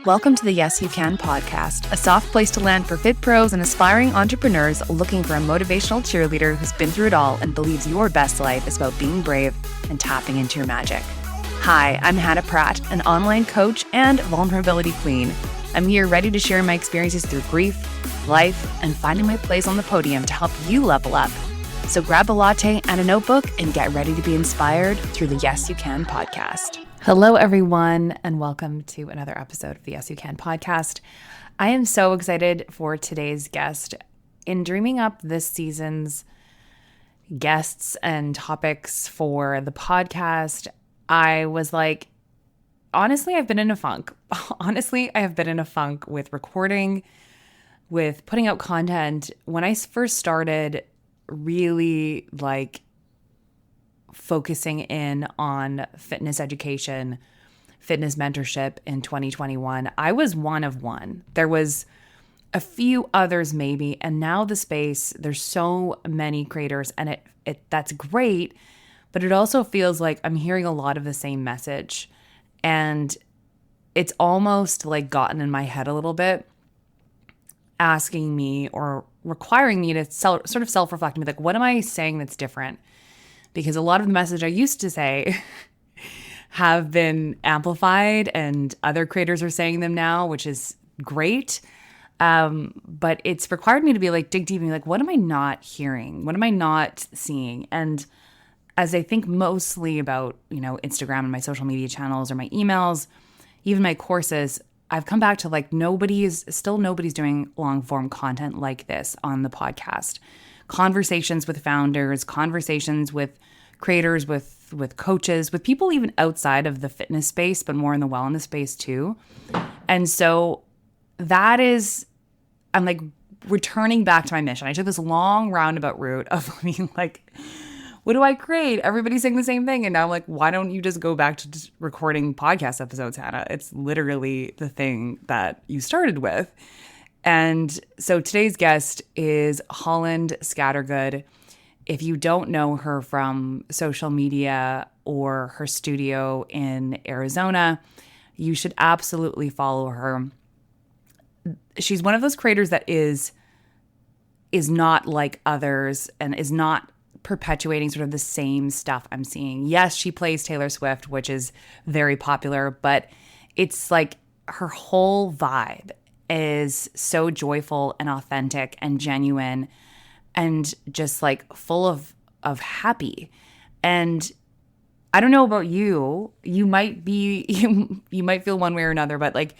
Welcome to the Yes You Can podcast, a soft place to land for fit pros and aspiring entrepreneurs looking for a motivational cheerleader who's been through it all and believes your best life is about being brave and tapping into your magic. Hi, I'm Hannah Pratt, an online coach and vulnerability queen. I'm here ready to share my experiences through grief, life, and finding my place on the podium to help you level up. So grab a latte and a notebook and get ready to be inspired through the Yes You Can podcast. Hello, everyone, and welcome to another episode of the Yes You Can podcast. I am so excited for today's guest. In dreaming up this season's guests and topics for the podcast, I was like, honestly, I've been in a funk. I have been in a funk with recording, with putting out content. When I first started really focusing in on fitness education, fitness mentorship in 2021, I was one of one. There was a few others maybe, and now the space, there's so many creators, and it that's great, but it also feels like I'm hearing a lot of the same message, and it's almost like gotten in my head a little bit, asking me or requiring me to sort of self-reflect and be like, what am I saying that's different? Because a lot of the message I used to say have been amplified and other creators are saying them now, which is great. But it's required me to be dig deep and be like, what am I not hearing? What am I not seeing? And as I think mostly about, Instagram and my social media channels or my emails, even my courses, I've come back to nobody's doing long form content like this on the podcast. Conversations with founders, conversations with creators, with coaches, with people even outside of the fitness space, but more in the wellness space too. And so I'm returning back to my mission. I took this long roundabout route of being what do I create? Everybody's saying the same thing. And now I'm like, why don't you just go back to just recording podcast episodes, Hannah? It's literally the thing that you started with. And so today's guest is Holland Scattergood. If you don't know her from social media or her studio in Arizona, you should absolutely follow her. She's one of those creators that is not like others and is not perpetuating sort of the same stuff I'm seeing. Yes, she plays Taylor Swift, which is very popular, but it's her whole vibe is so joyful and authentic and genuine and just full of happy. And I don't know about you, you might feel one way or another, but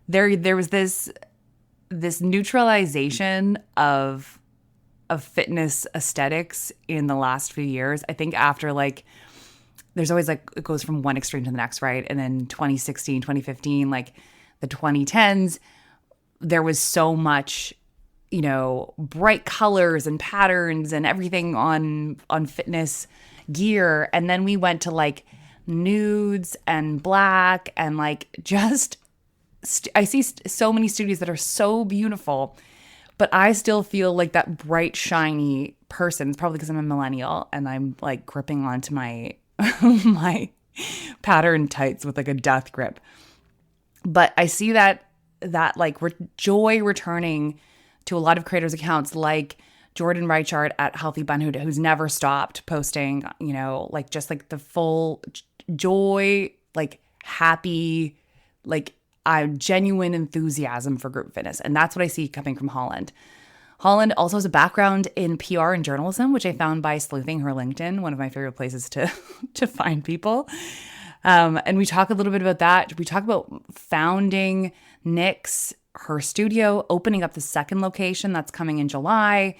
there was this neutralization of fitness aesthetics in the last few years. I think after there's always it goes from one extreme to the next, right? And then 2016, 2015, the 2010s, there was so much, bright colors and patterns and everything on fitness gear. And then we went to nudes and black and I see so many studios that are so beautiful, but I still feel like that bright, shiny person. It's probably because I'm a millennial and I'm gripping onto my my pattern tights with a death grip. But I see that joy returning to a lot of creators' accounts, like Jordan Reichart at Healthy Bun, who's never stopped posting, the full joy, happy, genuine enthusiasm for group fitness. And that's what I see coming from Holland. Holland also has a background in PR and journalism, which I found by sleuthing her LinkedIn, one of my favorite places to find people. And we talk a little bit about that. We talk about founding NYX, her studio, opening up the second location that's coming in July,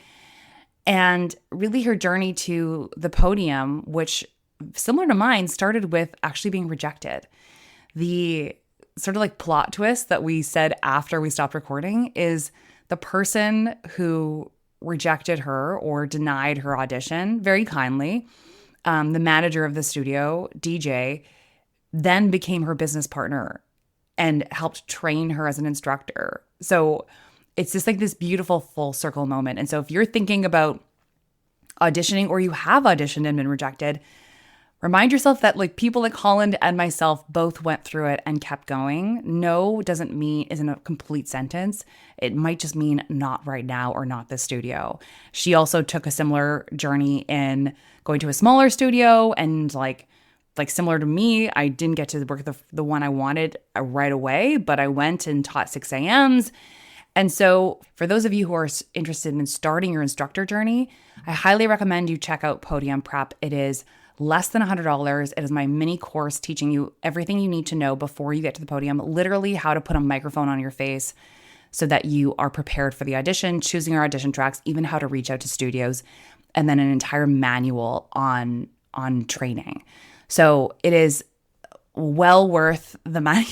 and really her journey to the podium, which, similar to mine, started with actually being rejected. The sort of plot twist that we said after we stopped recording is the person who rejected her or denied her audition very kindly, the manager of the studio, DJ, then became her business partner and helped train her as an instructor. So it's just this beautiful full circle moment. And so if you're thinking about auditioning or you have auditioned and been rejected, Remind yourself that like people like Holland and myself both went through it and kept going. No doesn't mean isn't a complete sentence. It might just mean not right now or not this studio. She also took a similar journey in going to a smaller studio and like similar to me, I didn't get to work the one I wanted right away, but I went and taught 6 a.m.s. And so, for those of you who are interested in starting your instructor journey, I highly recommend you check out Podium Prep. It is less than $100. It is my mini course teaching you everything you need to know before you get to the podium, literally how to put a microphone on your face so that you are prepared for the audition, choosing your audition tracks, even how to reach out to studios, and then an entire manual on training. So, it is well worth the money.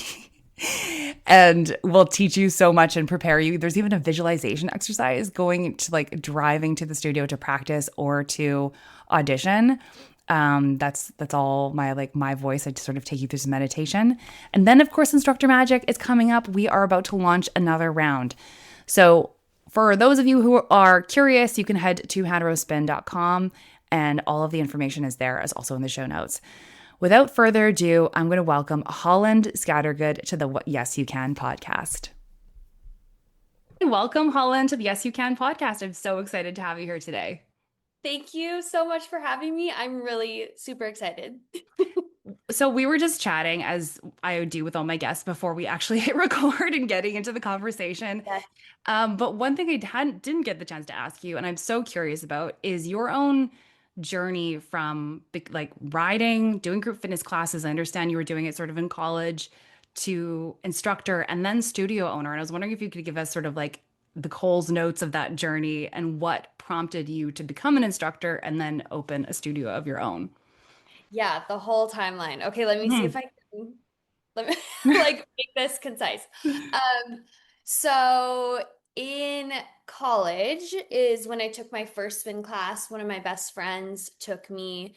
And will teach you so much and prepare you. There's even a visualization exercise going to like driving to the studio to practice or to audition. That's all my voice. I just sort of take you through some meditation. And then of course Instructor Magic is coming up. We are about to launch another round. So for those of you who are curious, you can head to hannahspin.com and all of the information is there as also in the show notes. Without further ado, I'm going to welcome Holland Scattergood to the Yes You Can podcast. Welcome, Holland, to the Yes You Can podcast. I'm so excited to have you here today. Thank you so much for having me. I'm really super excited. So we were just chatting, as I do with all my guests, before we actually hit record and getting into the conversation. Yes. But one thing didn't get the chance to ask you, and I'm so curious about, is your own journey from like riding, doing group fitness classes. I understand you were doing it sort of in college to instructor and then studio owner. And I was wondering if you could give us sort of like the Coles notes of that journey and what prompted you to become an instructor and then open a studio of your own. Yeah, the whole timeline. Okay, let me see if Mhm. I can let me like make this concise. Um, so in college is when I took my first spin class. One of my best friends took me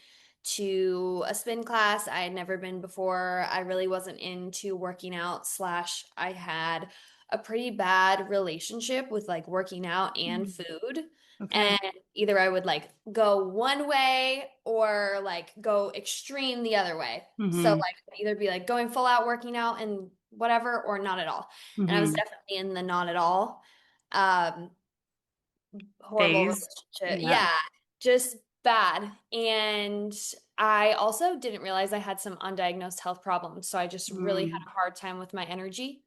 to a spin class. I had never been before. I really wasn't into working out, slash, I had a pretty bad relationship with like working out and food. Okay. And either I would like go one way or like go extreme the other way. So Hmm. like either be like going full out working out and whatever or not at all. And I was Hmm. definitely in the not at all. Um, horrible Phase. relationship. Yeah. Yeah, just bad. And I also didn't realize I had some undiagnosed health problems. So I just really had Mm. a hard time with my energy.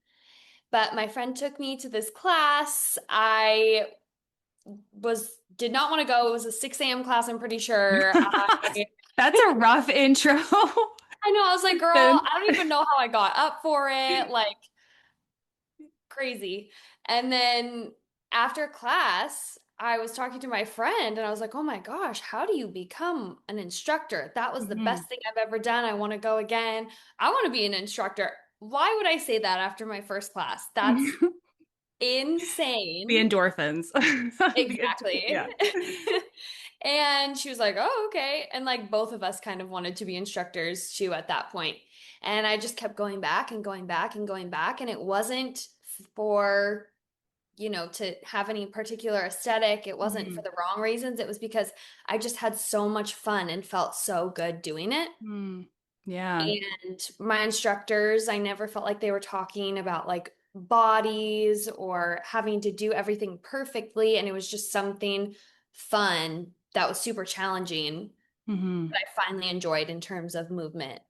But my friend took me to this class. I did not want to go. It was a 6 a.m. class, I'm pretty sure. That's a rough intro. I know. I was like, girl, Then. I don't even know how I got up for it. Like, crazy. And then after class, I was talking to my friend and I was like, oh my gosh, how do you become an instructor? That was the Mhm. best thing I've ever done. I want to go again. I want to be an instructor. Why would I say that after my first class? That's The insane. endorphins. Exactly. Yeah. And she was like, "Oh, okay." And like both of us kind of wanted to be instructors too at that point. And I just kept going back and going back and going back. And it wasn't for, to have any particular aesthetic. It wasn't for Mhm. the wrong reasons. It was because I just had so much fun and felt so good doing it. Mm. Yeah. And my instructors, I never felt like they were talking about like bodies or having to do everything perfectly. And it was just something fun that was super challenging Hmm. that I finally enjoyed in terms of movement.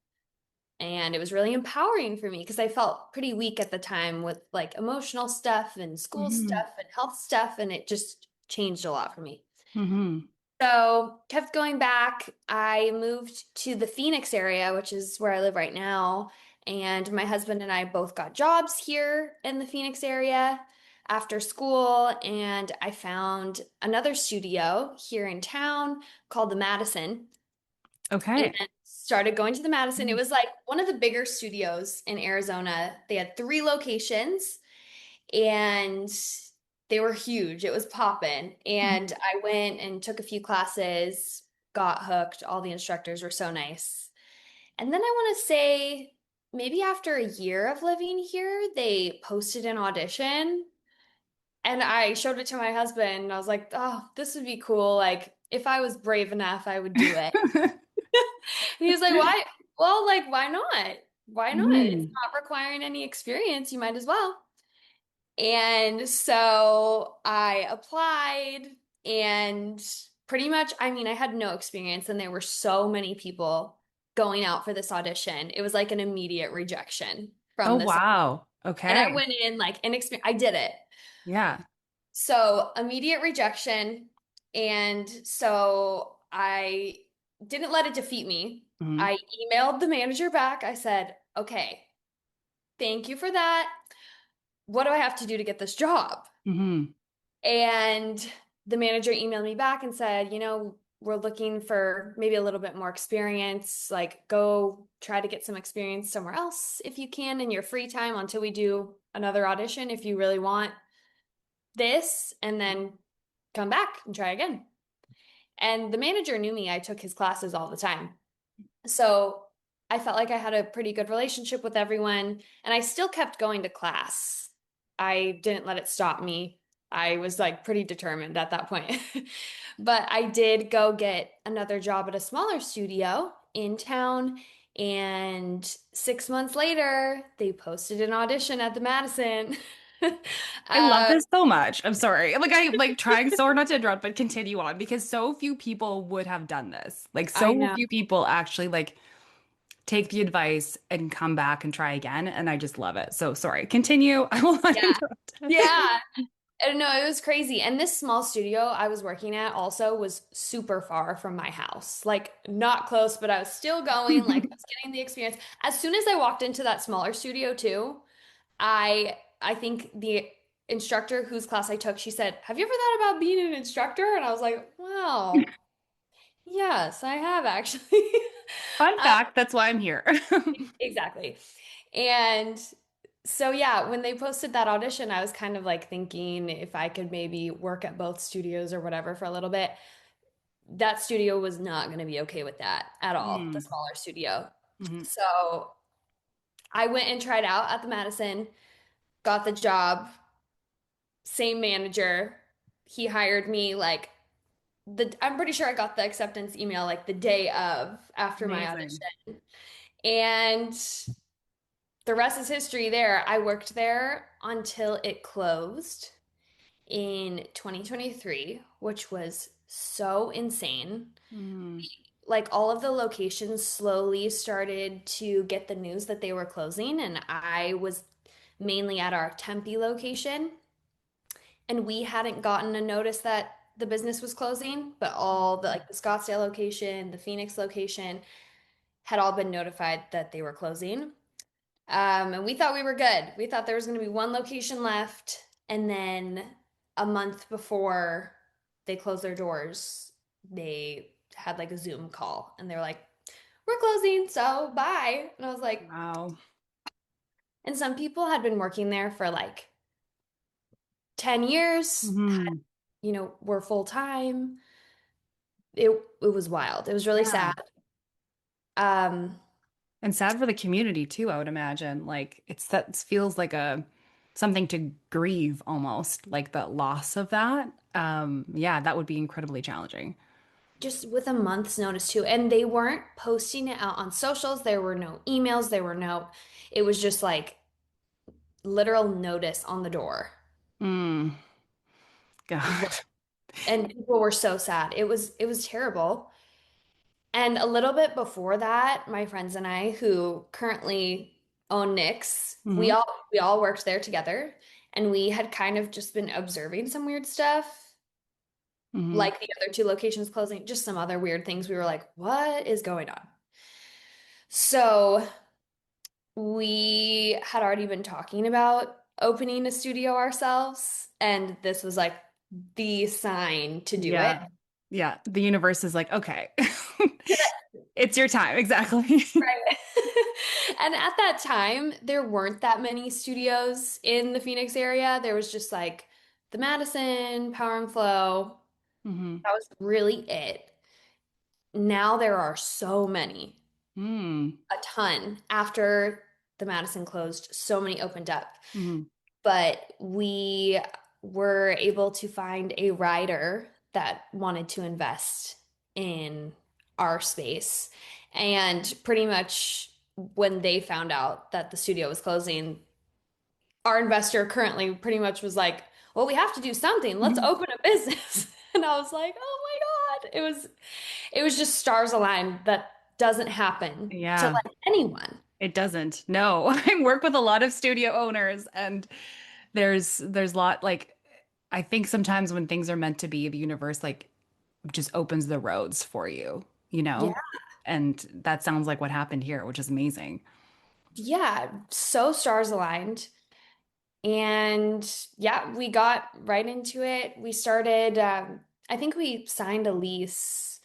And it was really empowering for me because I felt pretty weak at the time with like emotional stuff and school Hmm. stuff and health stuff. And it just changed a lot for me. Hmm. So kept going back. I moved to the Phoenix area, which is where I live right now. And my husband and I both got jobs here in the Phoenix area after school. And I found another studio here in town called the Madison and Okay. started going to the Madison. It was like one of the bigger studios in Arizona. They had 3 locations and they were huge. It was poppin'. And I went and took a few classes, got hooked. All the instructors were so nice. And then I want to say maybe after a year of living here, they posted an audition and I showed it to my husband. And I was like, oh, this would be cool. Like if I was brave enough, I would do it. And he was like, why? Well, like, why not? Why not? It's Mhm. not requiring any experience. You might as well. And so I applied and pretty much, I mean, I had no experience and there were so many people going out for this audition. It was like an immediate rejection Oh, from this. wow. And I Okay. went in like inexperienced. I did it. Yeah. So immediate rejection. And so I didn't let it defeat me. Hmm. I emailed the manager back. I said, okay, thank you for that. What do I have to do to get this job? Hmm. And the manager emailed me back and said, we're looking for maybe a little bit more experience. Like, go try to get some experience somewhere else if you can in your free time until we do another audition if you really want this, and then come back and try again. And the manager knew me. I took his classes all the time. So I felt like I had a pretty good relationship with everyone, and I still kept going to class. I didn't let it stop me. I was like pretty determined at that point. But I did go get another job at a smaller studio in town, and 6 months later, they posted an audition at the Madison. I love Uh, this so much. I'm sorry. Like I'm like trying so hard not to interrupt, but continue on because so few people would have done this. Like I so know. few people actually like take the advice and come back and try again. And I just love it. So sorry. Continue. I will not Yeah. interrupt. Yeah. I don't know, it was crazy. And this small studio I was working at also was super far from my house. Like not close, but I was still going, like I was getting the experience. As soon as I walked into that smaller studio too, I think the instructor whose class I took, she said, "Have you ever thought about being an instructor?" And I was like, "Wow, yes, I have actually." Fun Uh, fact, that's why I'm here. exactly. And so yeah, when they posted that audition, I was kind of like thinking if I could maybe work at both studios or whatever for a little bit. That studio was not going to be okay with that at all, the Mm. smaller studio. Hmm. So I went and tried out at the Madison, got the job, same manager. He hired me like I'm pretty sure I got the acceptance email like the day of after my Amazing. audition. And the rest is history there. I worked there until it closed in 2023, which was so insane. Mm. Like all of the locations slowly started to get the news that they were closing, and I was mainly at our Tempe location, and we hadn't gotten a notice that the business was closing, but all the like the Scottsdale location, the Phoenix location had all been notified that they were closing. And we thought we were good. We thought there was going to be one location left. And then a month before they closed their doors, they had like a Zoom call and they were like, we're closing, so bye. And I was like, Wow. and some people had been working there for like 10 years, Hmm. were full time. It was wild. It was really Yeah. sad. Um, And sad for the community too, I would imagine. Like it's that feels like a something to grieve almost, like the loss of that. Yeah, that would be incredibly challenging. just with a month's notice too. And they weren't posting it out on socials. There were no emails. It was just like literal notice on the door. Mm, Wha- God. And people were so sad. It was terrible. And a little bit before that, my friends and I, who currently own NYX, we Hmm. all we all worked there together, and we had kind of just been observing some weird stuff, Hmm. like the other two locations closing, just some other weird things. We were like, what is going on? So we had already been talking about opening a studio ourselves, and this was like the sign to do it. Yeah. Yeah. The universe is like, okay, it's your time. Exactly. Right. And at that time, there weren't that many studios in the Phoenix area. There was just like the Madison, Power and Flow. Hmm. That was really it. Now there are so many, Mm. a ton. After the Madison closed, so many opened up. Hmm. But we were able to find a writer that wanted to invest in our space. And pretty much when they found out that the studio was closing, our investor currently pretty much was like, well, we have to do something. Let's open a business. And I was like, oh my God. It was just stars aligned. That doesn't happen to Yeah, like anyone. it doesn't. No. I work with a lot of studio owners and there's a lot like I think sometimes when things are meant to be, the universe like just opens the roads for you, you Yeah. know? And that sounds like what happened here, which is amazing. Yeah. So stars aligned. And yeah, we got right into it. We started, I think we signed a lease,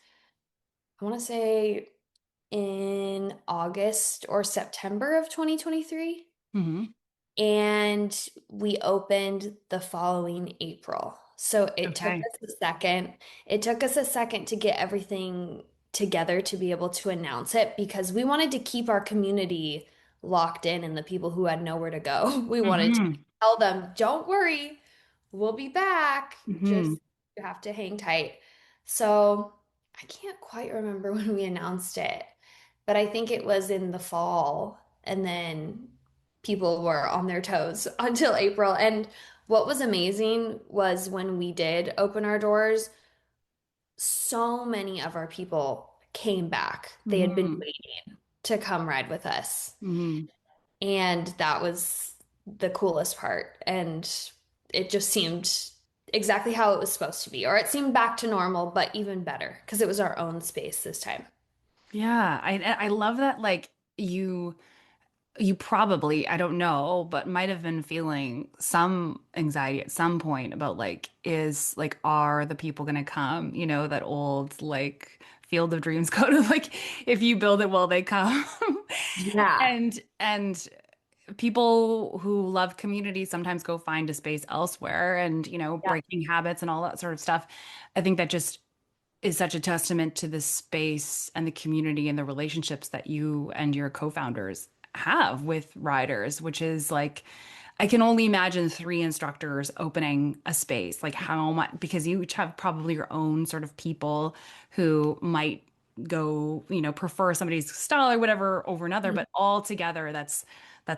I want to say in August or September of 2023. Hmm. And we opened the following April. So Okay. it took us a second to get everything together to be able to announce it because we wanted to keep our community locked in and the people who had nowhere to go. We wanted to Hmm. tell them, don't worry, we'll be back. Hmm. Just you have to hang tight. So I can't quite remember when we announced it, but I think it was in the fall. And then people were on their toes until April. And what was amazing was when we did open our doors, so many of our people came back. They had been Hmm. waiting to come ride with us. Hmm. And that was the coolest part. And it just seemed exactly how it was supposed to be, or it seemed back to normal, but even better because it was our own space this time. Yeah, I love that like you probably, I don't know, but might have been feeling some anxiety at some point about like, are the people gonna come? You know, that old like Field of Dreams quote of like, if you build it, will they come? Yeah. And people who love community sometimes go find a space elsewhere and, Yeah. breaking habits and all that sort of stuff. I think that just is such a testament to the space and the community and the relationships that you and your co-founders have with riders, which is like, I can only imagine three instructors opening a space, like how much, because you each have probably your own sort of people who might go, prefer somebody's style or whatever over another, but all together, that's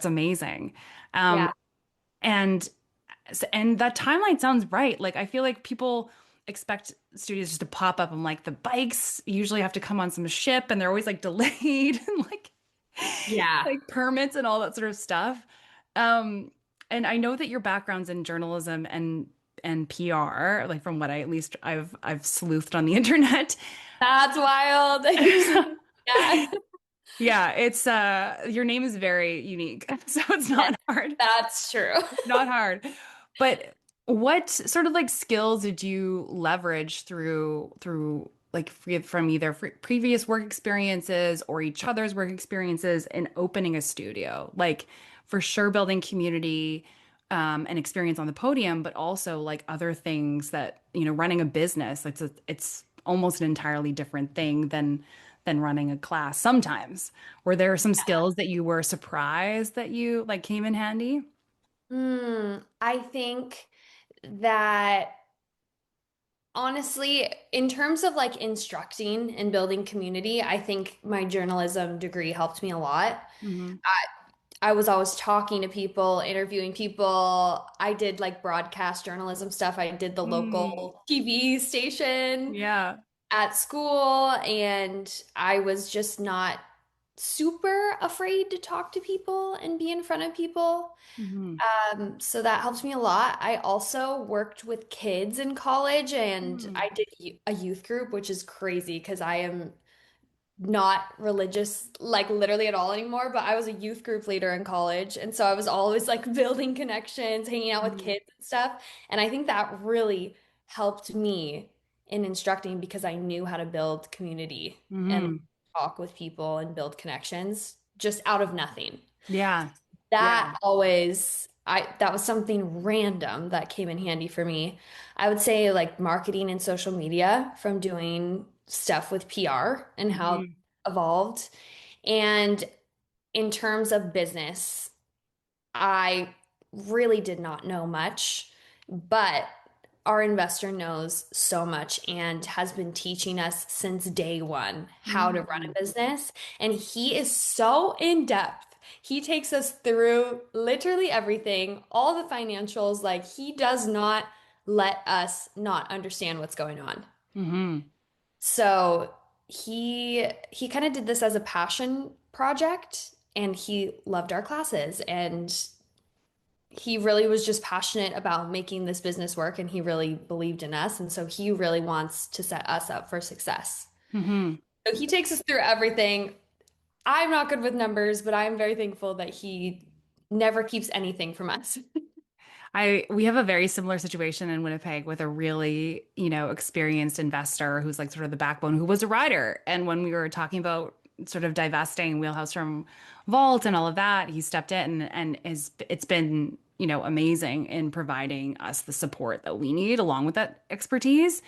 amazing. Um, Yeah. and and that timeline sounds right. Like I feel like people expect studios just to pop up and like the bikes usually have to come on some ship and they're always like delayed and Yeah. like permits and all that sort of stuff. Um, and I know that your background's in journalism and PR, like from what I at least I've sleuthed on the internet. That's wild. You're saying, yeah. Yeah, it's your name is very unique. So it's Yes, not hard. that's true. Not hard. But what sort of like skills did you leverage through like from either previous work experiences or each other's work experiences in opening a studio? Like for sure building community and experience on the podium, but also like other things that, running a business. It's almost an entirely different thing than running a class sometimes. Were there some skills that you were surprised that you like came in handy? I think that honestly, in terms of like instructing and building community, I think my journalism degree helped me a lot. Hmm. I was always talking to people, interviewing people. I did like broadcast journalism stuff. I did the Mm, local TV station yeah. at school, and I was just not super afraid to talk to people and be in front of people. Hmm. So that helped me a lot. I also worked with kids in college and Mm, I did a youth group, which is crazy because I am not religious like literally at all anymore, but I was a youth group leader in college. And so I was always like building connections, hanging out with mm, kids and stuff. And I think that really helped me in instructing because I knew how to build community and hmm. talk with people and build connections just out of nothing. Yeah. Yeah. That always that was something random that came in handy for me. I would say like marketing and social media from doing stuff with PR and how it Hmm. evolved. And in terms of business, I really did not know much, but our investor knows so much and has been teaching us since day one how to run Mm. a business. And he is so in depth. He takes us through literally everything, all the financials. Like he does not let us not understand what's going on. Hmm. So he kind of did this as a passion project and he loved our classes and he really was just passionate about making this business work and he really believed in us. And so he really wants to set us up for success. Hmm. So he takes us through everything. I'm not good with numbers, but I'm very thankful that he never keeps anything from us. We have a very similar situation in Winnipeg with a really, experienced investor who's like sort of the backbone, who was a rider. And when we were talking about sort of divesting Wheelhouse from Vault and all of that, he stepped in and it's been, amazing in providing us the support that we need along with that expertise.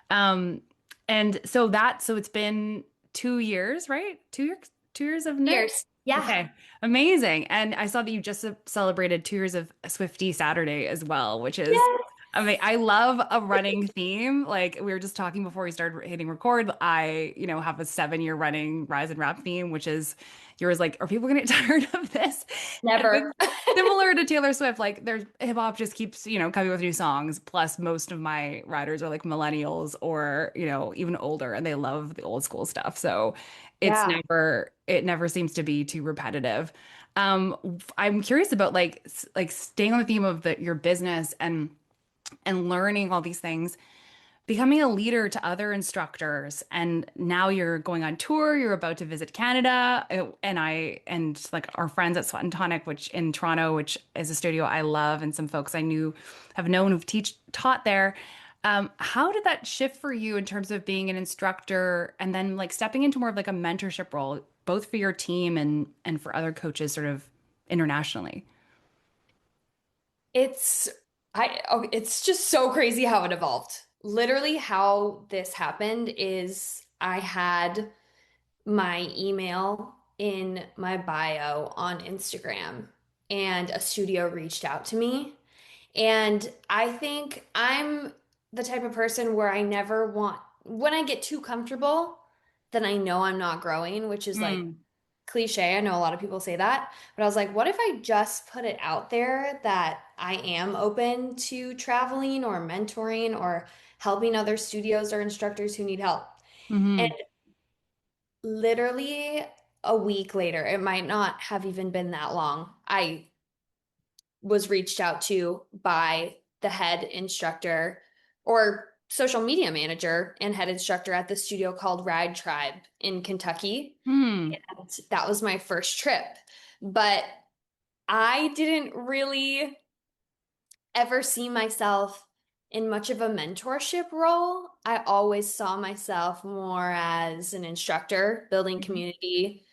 Um, and so it's been 2 years, right? 2 years, 2 years of NYX. Years. Yeah. Okay, amazing. And I saw that you just celebrated 2 years of Swifty Saturday as well, which is Yes. I love a running theme. Like we were just talking before we started hitting record. I, have a 7 year running Rise and Rap theme, which is yours. Like, are people gonna get tired of this? And Never. with similar to Taylor Swift, like there's hip hop just keeps, coming with new songs. Plus, most of my riders are like millennials or, even older, and they love the old school stuff. So Yeah. it never seems to be too repetitive. I'm curious about like staying on the theme of your business and learning all these things, becoming a leader to other instructors. And now you're going on tour, you're about to visit Canada. And like our friends at Sweat and Tonic, which in Toronto, which is a studio I love, and some folks I knew have known who've taught there. How did that shift for you in terms of being an instructor and then like stepping into more of like a mentorship role, both for your team and for other coaches sort of internationally? It's it's just so crazy how it evolved. Literally how this happened is I had my email in my bio on Instagram and a studio reached out to me. And I think I'm the type of person where I never want, when I get too comfortable, then I know I'm not growing, which is like Mm, cliche. I know a lot of people say that, but I was like, what if I just put it out there that I am open to traveling or mentoring or helping other studios or instructors who need help? And hmm. literally a week later, it might not have even been that long, I was reached out to by the head instructor or social media manager and head instructor at the studio called Ride Tribe in Kentucky. Hmm. And that was my first trip. But I didn't really ever see myself in much of a mentorship role. I always saw myself more as an instructor, building community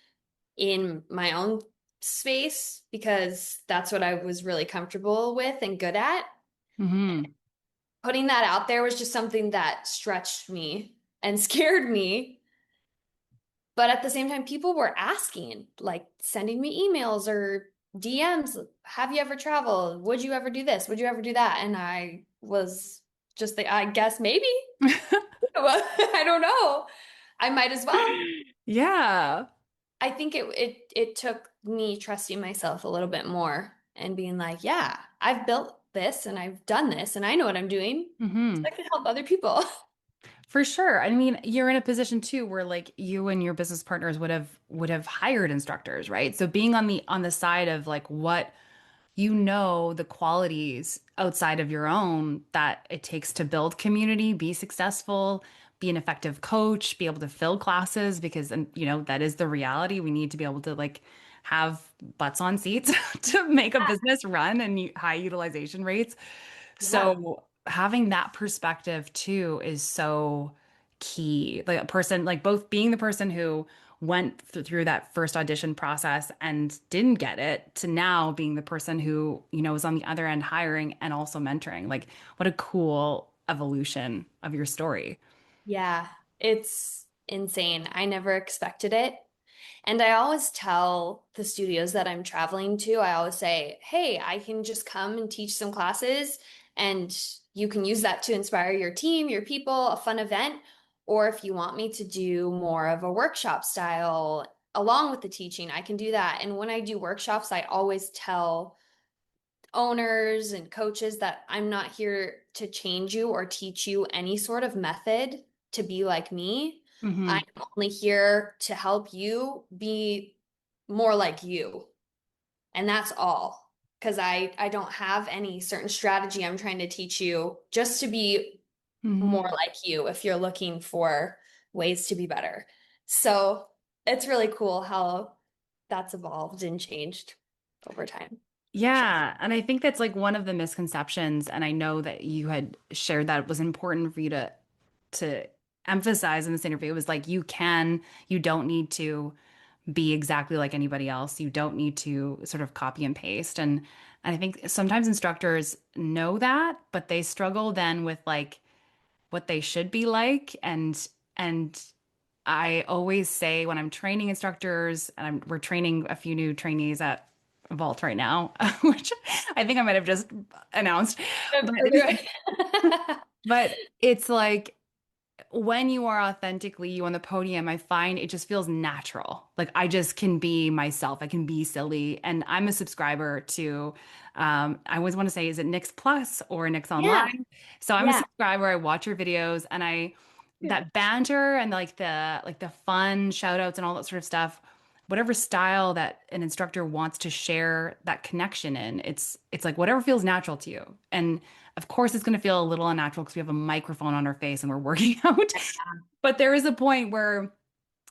in my own space because that's what I was really comfortable with and good at. Hmm. Putting that out there was just something that stretched me and scared me. But at the same time, people were asking, like sending me emails or DMs, have you ever traveled? Would you ever do this? Would you ever do that? And I was just like, I guess maybe. I don't know. I might as well. Yeah. I think it took me trusting myself a little bit more and being like, yeah, I've built this and I've done this and I know what I'm doing. So Hmm. I can help other people. For sure. I mean, you're in a position too where like you and your business partners would have hired instructors, right? So being on the side of like what the qualities outside of your own that it takes to build community, be successful, be an effective coach, be able to fill classes because and that is the reality. We need to be able to like have butts on seats to make a business run and high utilization rates. Yeah. So having that perspective too is so key. Like a person, like both being the person who went through that first audition process and didn't get it to now being the person who, is on the other end hiring and also mentoring. Like what a cool evolution of your story. Yeah. It's insane. I never expected it. And I always tell the studios that I'm traveling to, I always say, hey, I can just come and teach some classes And you can use that to inspire your team, your people, a fun event. Or if you want me to do more of a workshop style along with the teaching, I can do that. And when I do workshops, I always tell owners and coaches that I'm not here to change you or teach you any sort of method to be like me. Hmm. I'm only here to help you be more like you. And that's all. Because I don't have any certain strategy I'm trying to teach you just to be more Hmm. like you if you're looking for ways to be better. So it's really cool how that's evolved and changed over time. Sure. Yeah, and I think that's like one of the misconceptions, and I know that you had shared that it was important for you to emphasize in this interview. It was like you don't need to be exactly like anybody else. You don't need to sort of copy and paste. And I think sometimes instructors know that, but they struggle then with like what they should be like. And I always say when I'm training instructors, and we're training a few new trainees at Vault right now, which I think I might have just announced, but but it's like when you are authentically you on the podium, I find it just feels natural. Like I just can be myself. I can be silly. And I'm a subscriber to, I always want to say, is it NYX Plus or NYX Yeah. Online? So I'm a Yeah. subscriber. I watch your videos and that banter and like the fun shout outs and all that sort of stuff, whatever style that an instructor wants to share that connection in, it's like whatever feels natural to you. And of course it's going to feel a little unnatural because we have a microphone on our face and we're working out. But there is a point where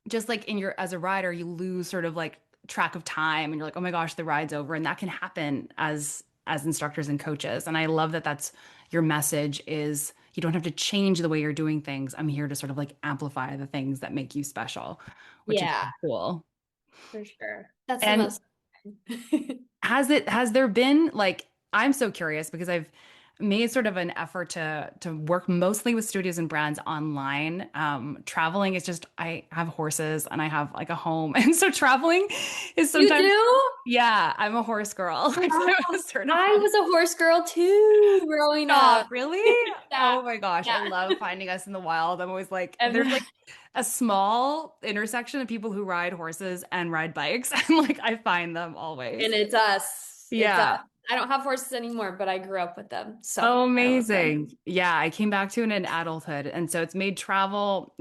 just like in your as a rider, you lose sort of like track of time and you're like, oh my gosh, the ride's over. And that can happen as instructors and coaches. And I love that that's your message is you don't have to change the way you're doing things. I'm here to sort of like amplify the things that make you special, which is Yeah, so cool. for sure. That's the And most. has there been like I'm so curious because I've made sort of an effort to work mostly with studios and brands online. Traveling is just I have horses and I have like a home, and so traveling is You sometimes do? yeah, I'm a horse girl. I'm Oh, certified. I was a horse girl too growing Stop, up. really? Yeah, Oh my gosh, I yeah. love finding us in the wild. I'm always like, And, there's like a small intersection of people who ride horses and ride bikes, and like I find them and always. it's us. It's us. Yeah. I don't have horses anymore, but I grew up with them, so Oh, I love them. amazing. Yeah, I came back to it in adulthood. And so it's made travel,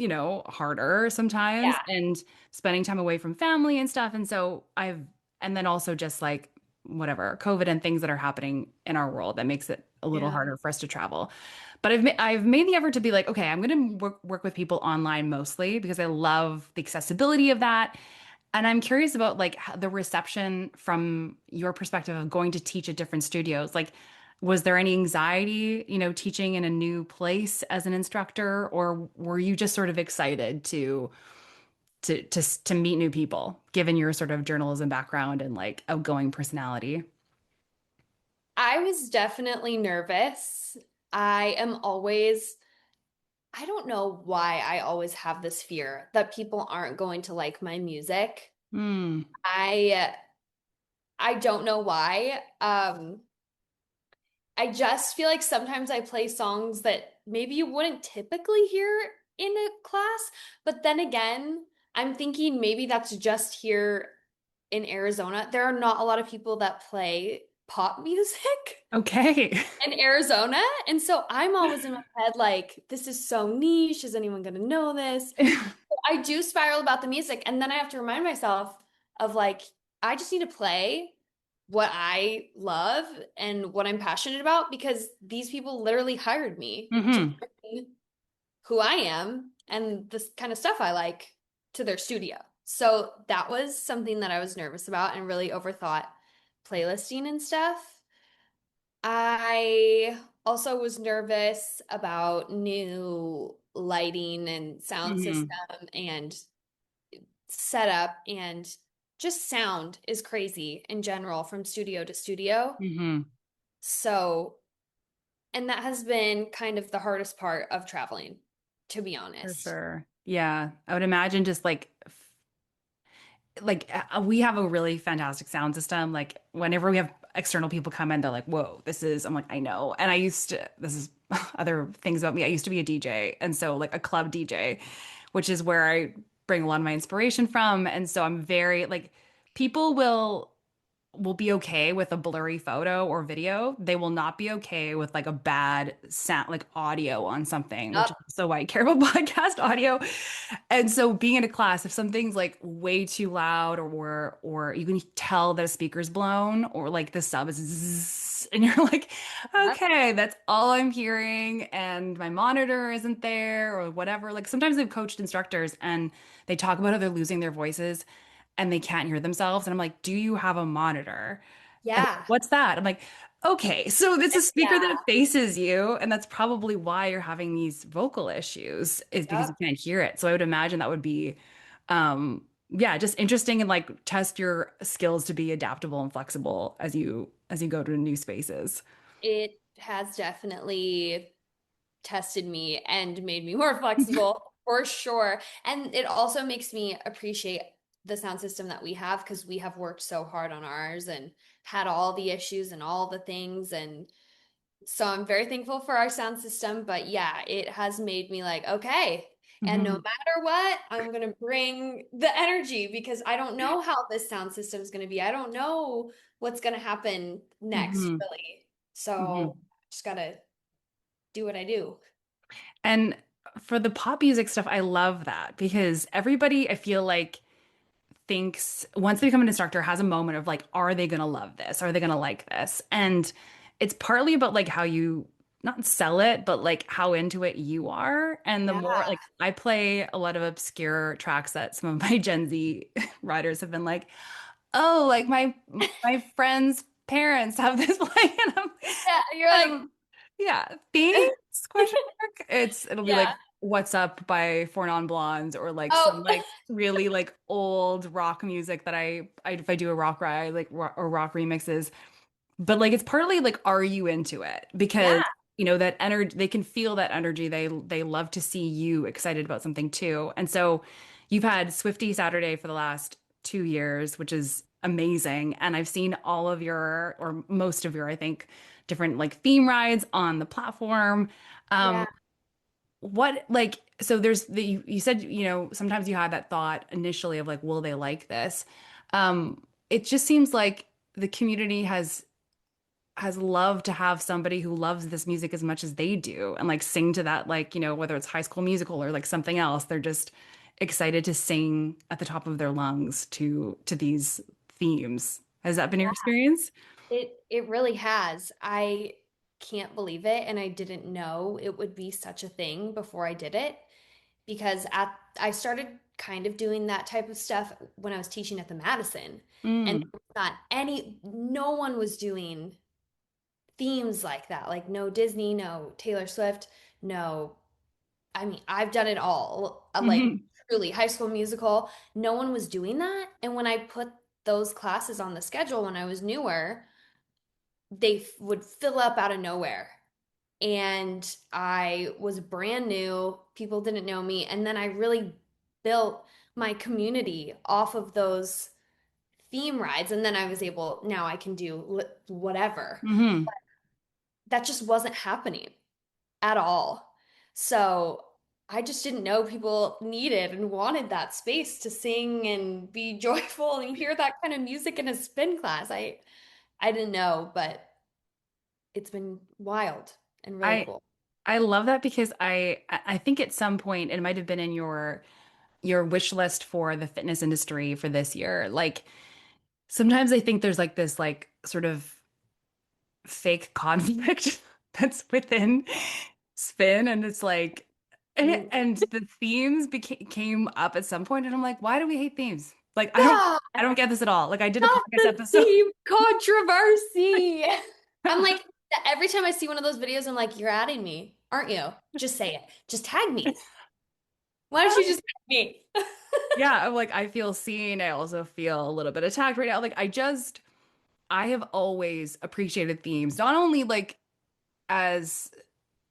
harder sometimes Yeah, and spending time away from family and stuff. And so and then also just like whatever, COVID and things that are happening in our world that makes it a little yeah. harder for us to travel. But I've made the effort to be like, okay, I'm going to work with people online mostly because I love the accessibility of that. And I'm curious about like the reception from your perspective of going to teach at different studios. Like, was there any anxiety, teaching in a new place as an instructor, or were you just sort of excited to meet new people, given your sort of journalism background and like outgoing personality? I was definitely nervous. I am always, I don't know why I always have this fear that people aren't going to like my music. Hmm. I I don't know why. I just feel like sometimes I play songs that maybe you wouldn't typically hear in a class, but then again, I'm thinking maybe that's just here in Arizona. There are not a lot of people that play pop music Okay. in Arizona, and so I'm always in my head like, this is so niche. Is anyone going to know this? I do spiral about the music, and then I have to remind myself of like, I just need to play what I love and what I'm passionate about because these people literally hired me to Hmm. bring who I am and this kind of stuff I like to their studio. So that was something that I was nervous about and really overthought playlisting and stuff. I also was nervous about new lighting and sound system Hmm. and setup and just sound is crazy in general from studio to studio. Hmm. So, and that has been kind of the hardest part of traveling, to be For honest. sure. Yeah. I would imagine just like we have a really fantastic sound system. Like whenever we have external people come in, they're like, whoa, I'm like, I know. And this is other things about me. I used to be a DJ. And so, like, a club DJ, which is where I bring a lot of my inspiration from. And so I'm very, like, people will be okay with a blurry photo or video. They will not be okay with like a bad sound, like audio on something, which is Yup. also why I care about podcast audio. And so being in a class, if something's like way too loud or you can tell that a speaker's blown or like the sub is zzz, and you're like, Yup. okay, that's all I'm hearing, and my monitor isn't there or whatever. Like sometimes they've coached instructors and they talk about how they're losing their voices and they can't hear themselves. And I'm like, do you have a monitor? And they're like, Yeah. what's that? I'm like, okay, so it's a speaker Yeah. that faces you, and that's probably why you're having these vocal issues, is because you Yup. can't hear it. So I would imagine that would be, yeah, just interesting and like test your skills to be adaptable and flexible as you go to new spaces. It has definitely tested me and made me more flexible for sure. And it also makes me appreciate the sound system that we have because we have worked so hard on ours and had all the issues and all the things. And so I'm very thankful for our sound system. But yeah, it has made me like, okay. And no Hmm. matter what, I'm going to bring the energy because I don't know how this sound system is going to be. I don't know what's going to happen next, Hmm. really. So Hmm. just got to do what I do. And for the pop music stuff, I love that because everybody, I feel like, thinks once they become an instructor has a moment of like, are they going to love this? Are they going to like this? And it's partly about like how you not sell it, but like how into it you are. And the Yeah. more like I play a lot of obscure tracks that some of my Gen Z writers have been like, oh, like my friends' parents have this playing. And Yeah, you're and like, I'm- yeah, themes question mark. It'll be like yeah. What's Up by Four Non Blondes or like some Oh, like really like old rock music that I if I do a rock ride like or rock remixes. But like it's partly like are you into it? Because yeah, that energy they can feel that energy. They love to see you excited about something too. And so you've had Swifty Saturday for the last 2 years, which is amazing. And I've seen all of your or most of your, I think, different like theme rides on the platform. yeah, What like so there's you said sometimes you had that thought initially of like will they like this? It just seems like the community has loved to have somebody who loves this music as much as they do and like sing to that, like whether it's High School Musical or like something else, they're just excited to sing at the top of their lungs to these themes. Has that been your yeah. experience? It really has. I can't believe it, and I didn't know it would be such a thing before I did it because at I started kind of doing that type of stuff when I was teaching at the Madison, and Mm. no one was doing themes like that. Like no Disney, no Taylor Swift, no I mean, I've done it all. Like Hmm. truly, High School Musical. No one was doing that. And when I put those classes on the schedule when I was newer, would fill up out of nowhere. And I was brand new. People didn't know me. And then I really built my community off of those theme rides. And then I was able, now I can do whatever. Hmm. That just wasn't happening at all. So I just didn't know people needed and wanted that space to sing and be joyful and hear that kind of music in a spin class. I didn't know, but it's been wild and really I cool. I love that because I think at some point it might have been in your wish list for the fitness industry for this year. Like sometimes I think there's like this like sort of fake conflict that's within spin, and it's like Mm. and the themes became came up at some point and I'm like, why do we hate themes? Like Yeah, I don't get this at all. Like I did a not podcast the episode. theme controversy. I'm like, every time I see one of those videos, I'm like, you're adding me, aren't you? Just say it. Just tag me. Why don't you just tag me? Yeah, I'm like I feel seen. I also feel a little bit attacked right now. Like I have always appreciated themes, not only like as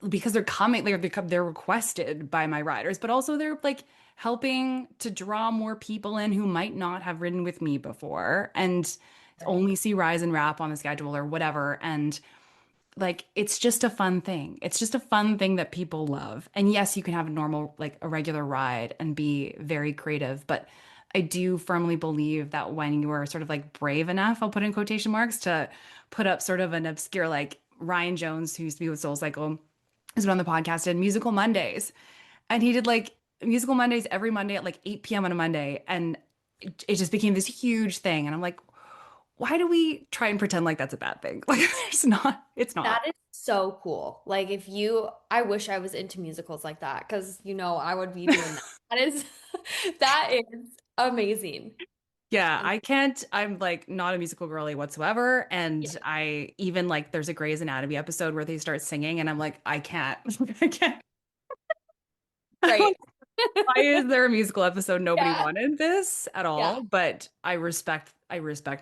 because they're coming, they're requested by my riders, but also they're like helping to draw more people in who might not have ridden with me before. And Right. only see Rise and Rap on the schedule or whatever. And like it's just a fun thing. It's just a fun thing that people love. And yes, you can have a normal, like a regular ride and be very creative, but I do firmly believe that when you are sort of like brave enough, I'll put in quotation marks, to put up sort of an obscure, like Ryan Jones, who used to be with Soul Cycle, has been on the podcast, did Musical Mondays. And he did like Musical Mondays every Monday at like 8 p.m. on a Monday. And it just became this huge thing. And I'm like, why do we try and pretend like that's a bad thing? Like, it's That not. is so cool. Like if you, I wish I was into musicals like that because I would be doing that. That is that is amazing. Yeah, I can't. I'm like not a musical girly whatsoever. Yeah. And I even like there's a Grey's Anatomy episode where they start singing, and I'm like, I can't. I can't. I'm Right. like, why is there a musical episode? Nobody Yeah. wanted this at Yeah. all. But I respect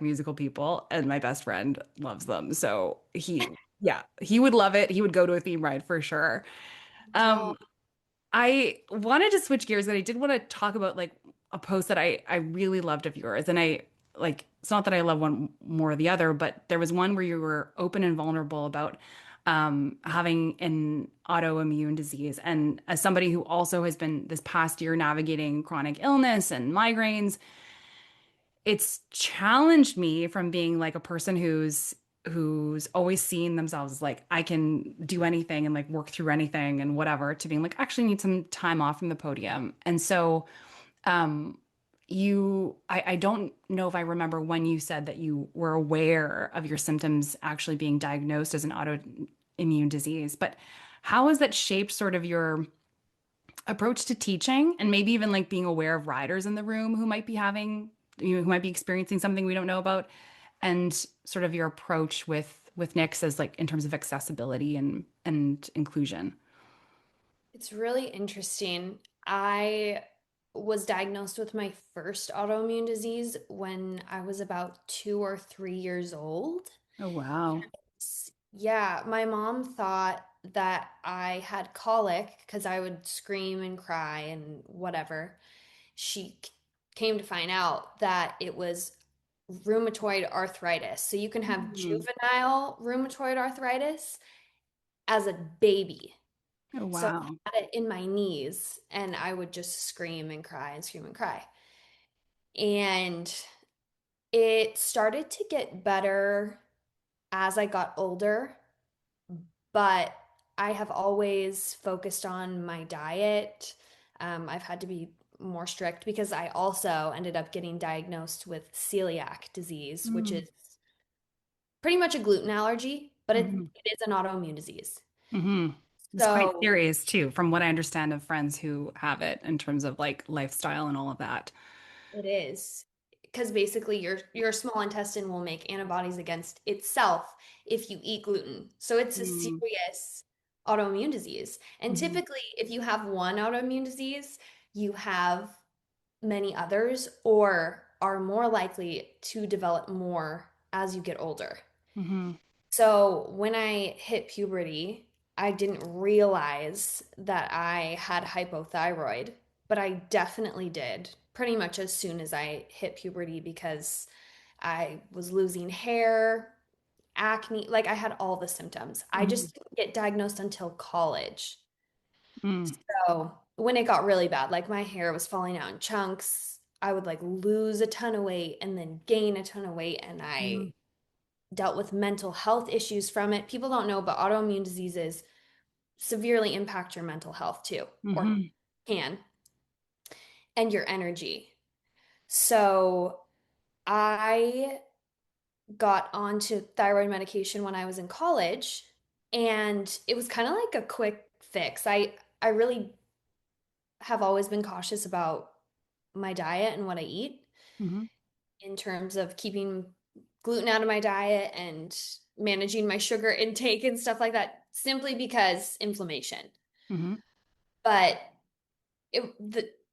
musical people, and my best friend loves them. So yeah, he would love it. He would go to a theme ride for sure. Oh, Um, I wanted to switch gears, and I did want to talk about like a post that I really loved of yours. And I like it's not that I love one more or the other, but there was one where you were open and vulnerable about having an autoimmune disease. And as somebody who also has been this past year navigating chronic illness and migraines, it's challenged me from being like a person who's always seen themselves as like I can do anything and like work through anything and whatever, to being like actually need some time off from the podium. And so um I don't know if I remember when you said that you were aware of your symptoms actually being diagnosed as an autoimmune disease, but how has that shaped sort of your approach to teaching, and maybe even like being aware of riders in the room who might be having, who might be experiencing something we don't know about, and sort of your approach with NYX as like in terms of accessibility and inclusion? it's really interesting. I was diagnosed with my first autoimmune disease when I was about 2 or 3 years old. Oh, wow. Yeah, my mom thought that I had colic because I would scream and cry and whatever. She came to find out that it was rheumatoid arthritis. So you can have Mm. juvenile rheumatoid arthritis as a baby. Oh, So wow. I had it in my knees and I would just scream and cry and scream and cry. And it started to get better as I got older, but I have always focused on my diet. I've had to be more strict because I also ended up getting diagnosed with celiac disease, which Mm. is pretty much a gluten allergy, but Hmm. it is an autoimmune disease. Hmm. It's quite So serious too, from what I understand of friends who have it in terms of like lifestyle and all of that. it is because basically your small intestine will make antibodies against itself if you eat gluten. So it's a Mm. serious autoimmune disease. And Hmm. typically, if you have one autoimmune disease, you have many others or are more likely to develop more as you get older. Hmm. So when I hit puberty, I didn't realize that I had hypothyroid, but I definitely did pretty much as soon as I hit puberty because I was losing hair, acne, like I had all the symptoms. I Hmm. just didn't get diagnosed until college. Mm. So when it got really bad, like my hair was falling out in chunks, I would like lose a ton of weight and then gain a ton of weight, and Mm. I dealt with mental health issues from it. People don't know, but autoimmune diseases severely impact your mental health too, or Hmm. can, and your energy. So I got onto thyroid medication when I was in college, and it was kind of like a quick fix. I really have always been cautious about my diet and what I eat Hmm. in terms of keeping gluten out of my diet and managing my sugar intake and stuff like that, simply because inflammation. Hmm. But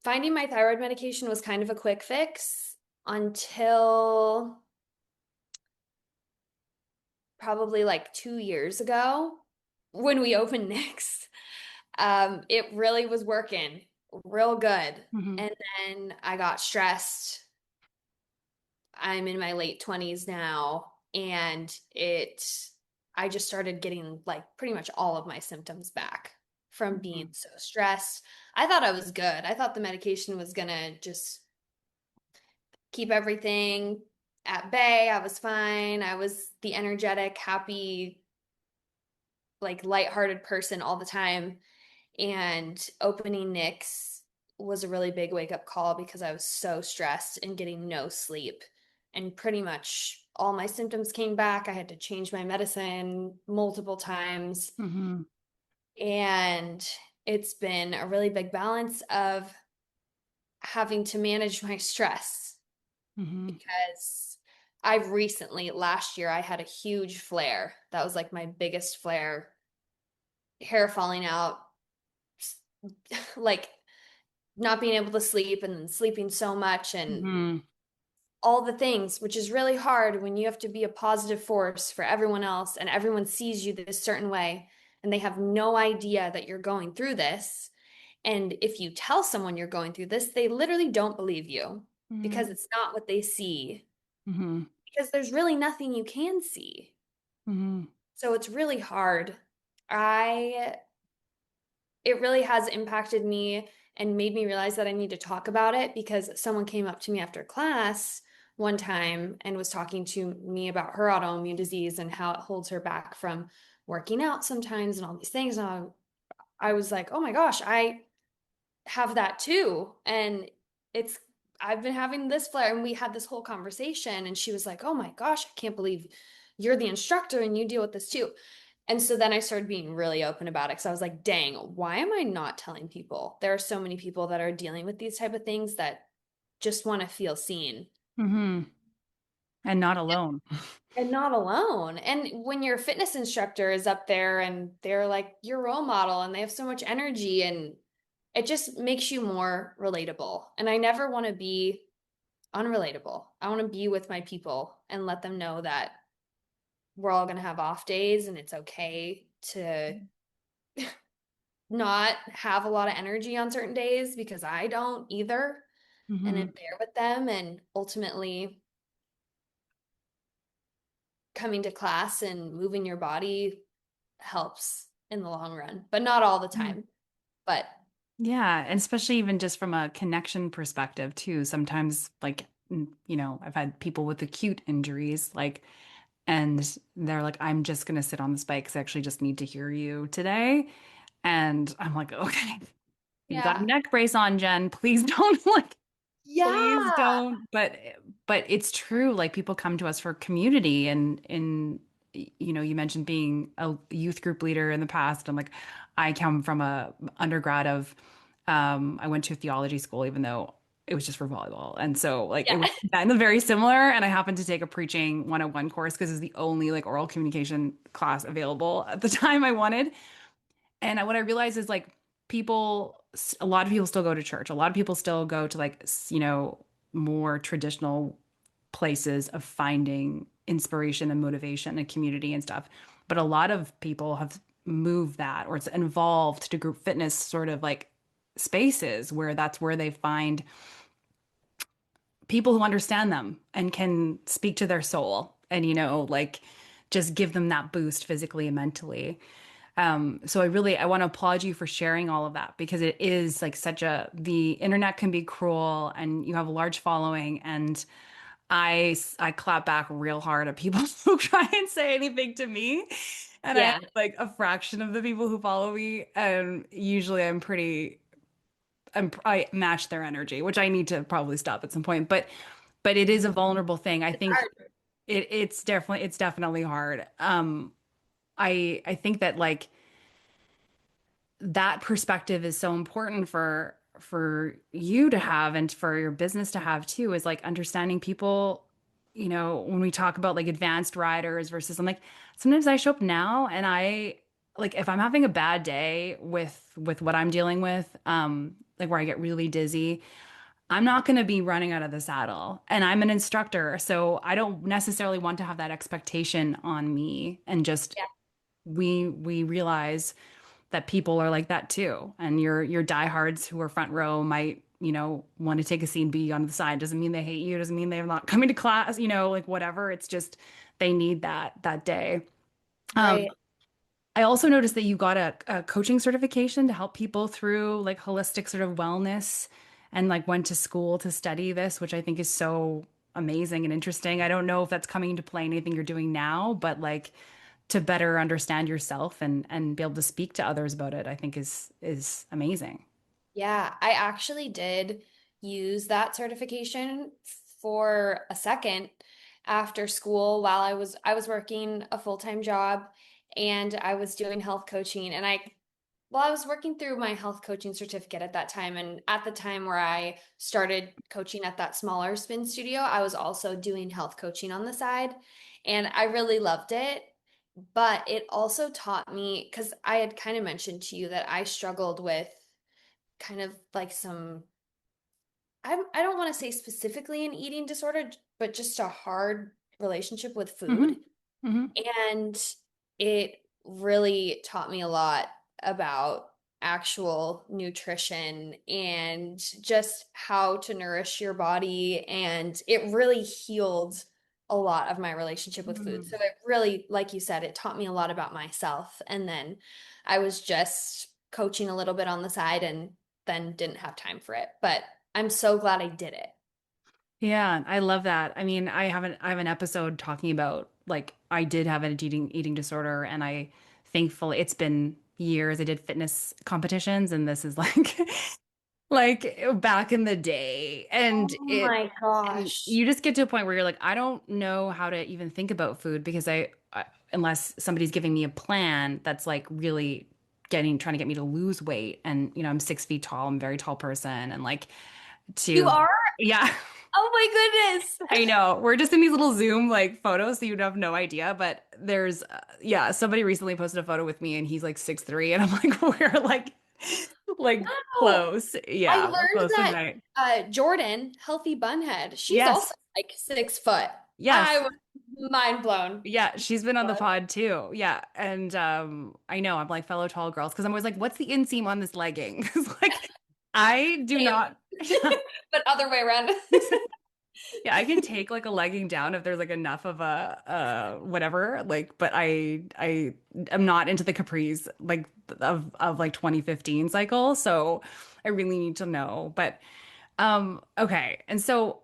finding my thyroid medication was kind of a quick fix until probably like 2 years ago when we opened NYX. It really was working real good. Hmm. And then I got stressed. I'm in my late 20s now, and I just started getting like pretty much all of my symptoms back from being Mhm. so stressed. I thought I was good. I thought the medication was gonna just keep everything at bay. I was fine. I was the energetic, happy, like lighthearted person all the time. And opening NYX was a really big wake up call because I was so stressed and getting no sleep. And pretty much all my symptoms came back. I had to change my medicine multiple times. Mhm. And it's been a really big balance of having to manage my stress Mhm. because I've recently, last year, I had a huge flare. That was like my biggest flare, hair falling out, like not being able to sleep and then sleeping so much and Mhm. all the things, which is really hard when you have to be a positive force for everyone else and everyone sees you this certain way and they have no idea that you're going through this. And if you tell someone you're going through this, they literally don't believe you because Mhm. it's not what they see, Mhm. because there's really nothing you can see. Mhm. So it's really hard. I It really has impacted me and made me realize that I need to talk about it because someone came up to me after class one time and was talking to me about her autoimmune disease and how it holds her back from working out sometimes and all these things. And I was like, oh my gosh, I have that too. And it's, I've been having this flare. And we had this whole conversation, and she was like, oh my gosh, I can't believe you're the instructor and you deal with this too. And so then I started being really open about it because I was like, dang, why am I not telling people? There are so many people that are dealing with these type of things that just want to feel seen Mhm. And not alone. and not alone. And when your fitness instructor is up there and they're like your role model and they have so much energy, and it just makes you more relatable. And I never want to be unrelatable. I want to be with my people and let them know that we're all going to have off days and it's okay to not have a lot of energy on certain days because I don't either. And I'm Mhm. there with them, and ultimately coming to class and moving your body helps in the long run, but not all the time. But Yeah, and especially even just from a connection perspective too. Sometimes like I've had people with acute injuries like and they're like I'm just going to sit on this bike cuz I actually just need to hear you today. And I'm like, "Okay, you've got a yeah. neck brace on, Jen. Please don't like please Yeah. don't." But it's true like people come to us for community and you mentioned being a youth group leader in the past. I'm like I come from a undergrad of I went to a theology school even though it was just for volleyball. And so like it Yeah. was kind of very similar and I happened to take a preaching 101 course because it's the only like oral communication class available at the time I wanted. And what I realized is like a lot of people still go to church. A lot of people still go to like, more traditional places of finding inspiration and motivation and community and stuff. But a lot of people have moved that or it's involved to group fitness sort of like spaces where that's where they find people who understand them and can speak to their soul and, like just give them that boost physically and mentally. So I want to applaud you for sharing all of that because it is like the internet can be cruel and you have a large following and I clap back real hard at people who try and say anything to me. And I have Yeah. like a fraction of the people who follow me. And usually I match their energy, which I need to probably stop at some point. But it is a vulnerable thing. I It's think hard. it's definitely hard. I think that like that perspective is so important for you to have and for your business to have too is like understanding people when we talk about like advanced riders versus I'm like sometimes I show up now and I like if I'm having a bad day with what I'm dealing with like where I get really dizzy I'm not going to be running out of the saddle and I'm an instructor so I don't necessarily want to have that expectation on me and just Yeah. we realize that people are like that too. And your diehards who are front row might want to take a scene B on the side. Doesn't mean they hate you. Doesn't mean they're not coming to class, like whatever. It's just they need that day. Um, Right. I also noticed that you got a coaching certification to help people through like holistic sort of wellness and like went to school to study this, which I think is so amazing and interesting. I don't know if that's coming into play in anything you're doing now, but like to better understand yourself and be able to speak to others about it, I think is amazing. Yeah, I actually did use that certification for a second after school while I was working a full-time job and I was doing health coaching and I was working through my health coaching certificate at that time and at the time where I started coaching at that smaller spin studio, I was also doing health coaching on the side and I really loved it. But it also taught me because I had kind of mentioned to you that I struggled with kind of like I don't want to say specifically an eating disorder, but just a hard relationship with food. Hmm. Hmm. And it really taught me a lot about actual nutrition and just how to nourish your body. And it really healed a lot of my relationship with food. So it really, like you said, it taught me a lot about myself. And then I was just coaching a little bit on the side and then didn't have time for it. But I'm so glad I did it. Yeah, I love that. I mean, I have an episode talking about like I did have an eating disorder and I thankfully it's been years. I did fitness competitions and this is like like back in the day and Oh it my and gosh. you just get to a point where you're like I don't know how to even think about food because I unless somebody's giving me a plan that's like really getting trying to get me to lose weight and I'm 6 feet tall, I'm a very tall person and like You to are? yeah. Oh my goodness. I know. We're just in these little Zoom like photos, so you'd have no idea. But there's, yeah, somebody recently posted a photo with me and he's like 6'3", and I'm like, we're like Wow. close. I Yeah, we're learned close as that night. Jordan, Healthy Bunhead, she's Yes. also like 6 foot. I Yes. was mind blown. Yeah, she's been on the pod too. Yeah. And I know I'm like fellow tall girls because I'm always like, what's the inseam on this legging? 'Cause like I do Same. not. But other way around. Yeah, I can take like a legging down if there's like enough of a whatever, like, but I am not into the capris like of like 2015 cycle, so I really need to know. But okay. And so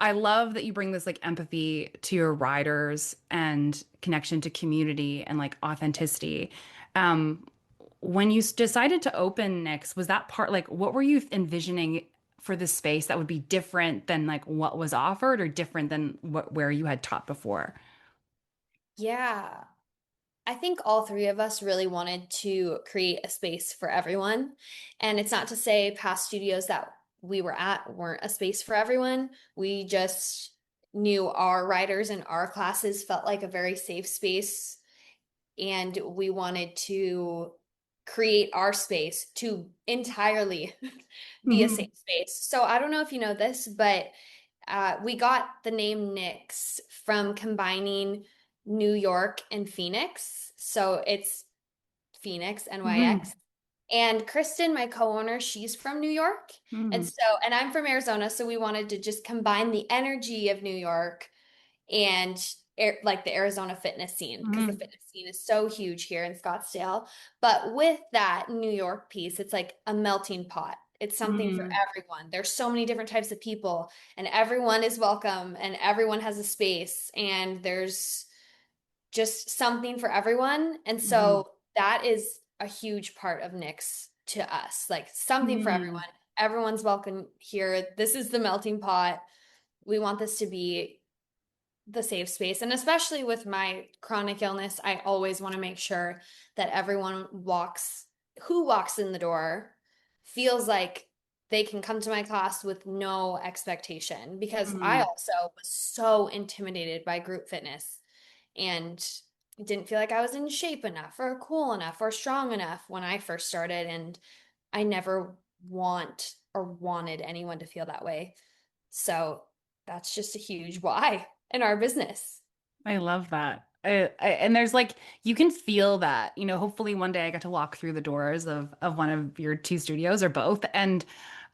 I love that you bring this like empathy to your riders and connection to community and like authenticity. Um, when you decided to open NYX, was that part like what were you envisioning for this space that would be different than like what was offered or different than what where you had taught before? Yeah. I think all three of us really wanted to create a space for everyone. And it's not to say past studios that we were at weren't a space for everyone. We just knew our riders and our classes felt like a very safe space. And we wanted to create our space to entirely be a Hmm. safe space. So I don't know if you know this, but we got the name NYX from combining New York and Phoenix. So it's Phoenix, Hmm. NYX. And Kristen, my co-owner, she's from New York. Hmm. And I'm from Arizona. So we wanted to just combine the energy of New York and like the Arizona fitness scene, because the Hmm. fitness scene is so huge here in Scottsdale. But with that New York piece, it's like a melting pot. It's something for Hmm. everyone. There's so many different types of people, and everyone is welcome, and everyone has a space, and there's just something for everyone. And Hmm. so that is a huge part of NYX to us, like something for Hmm. everyone. Everyone's welcome here. This is the melting pot. We want this to be the safe space. And especially with my chronic illness, I always want to make sure that who walks in the door feels like they can come to my class with no expectation because I Hmm. also was so intimidated by group fitness and didn't feel like I was in shape enough or cool enough or strong enough when I first started. And I never wanted anyone to feel that way. So that's just a huge why in our business. I love that. And there's like you can feel that, hopefully one day I get to walk through the doors of one of your two studios or both. And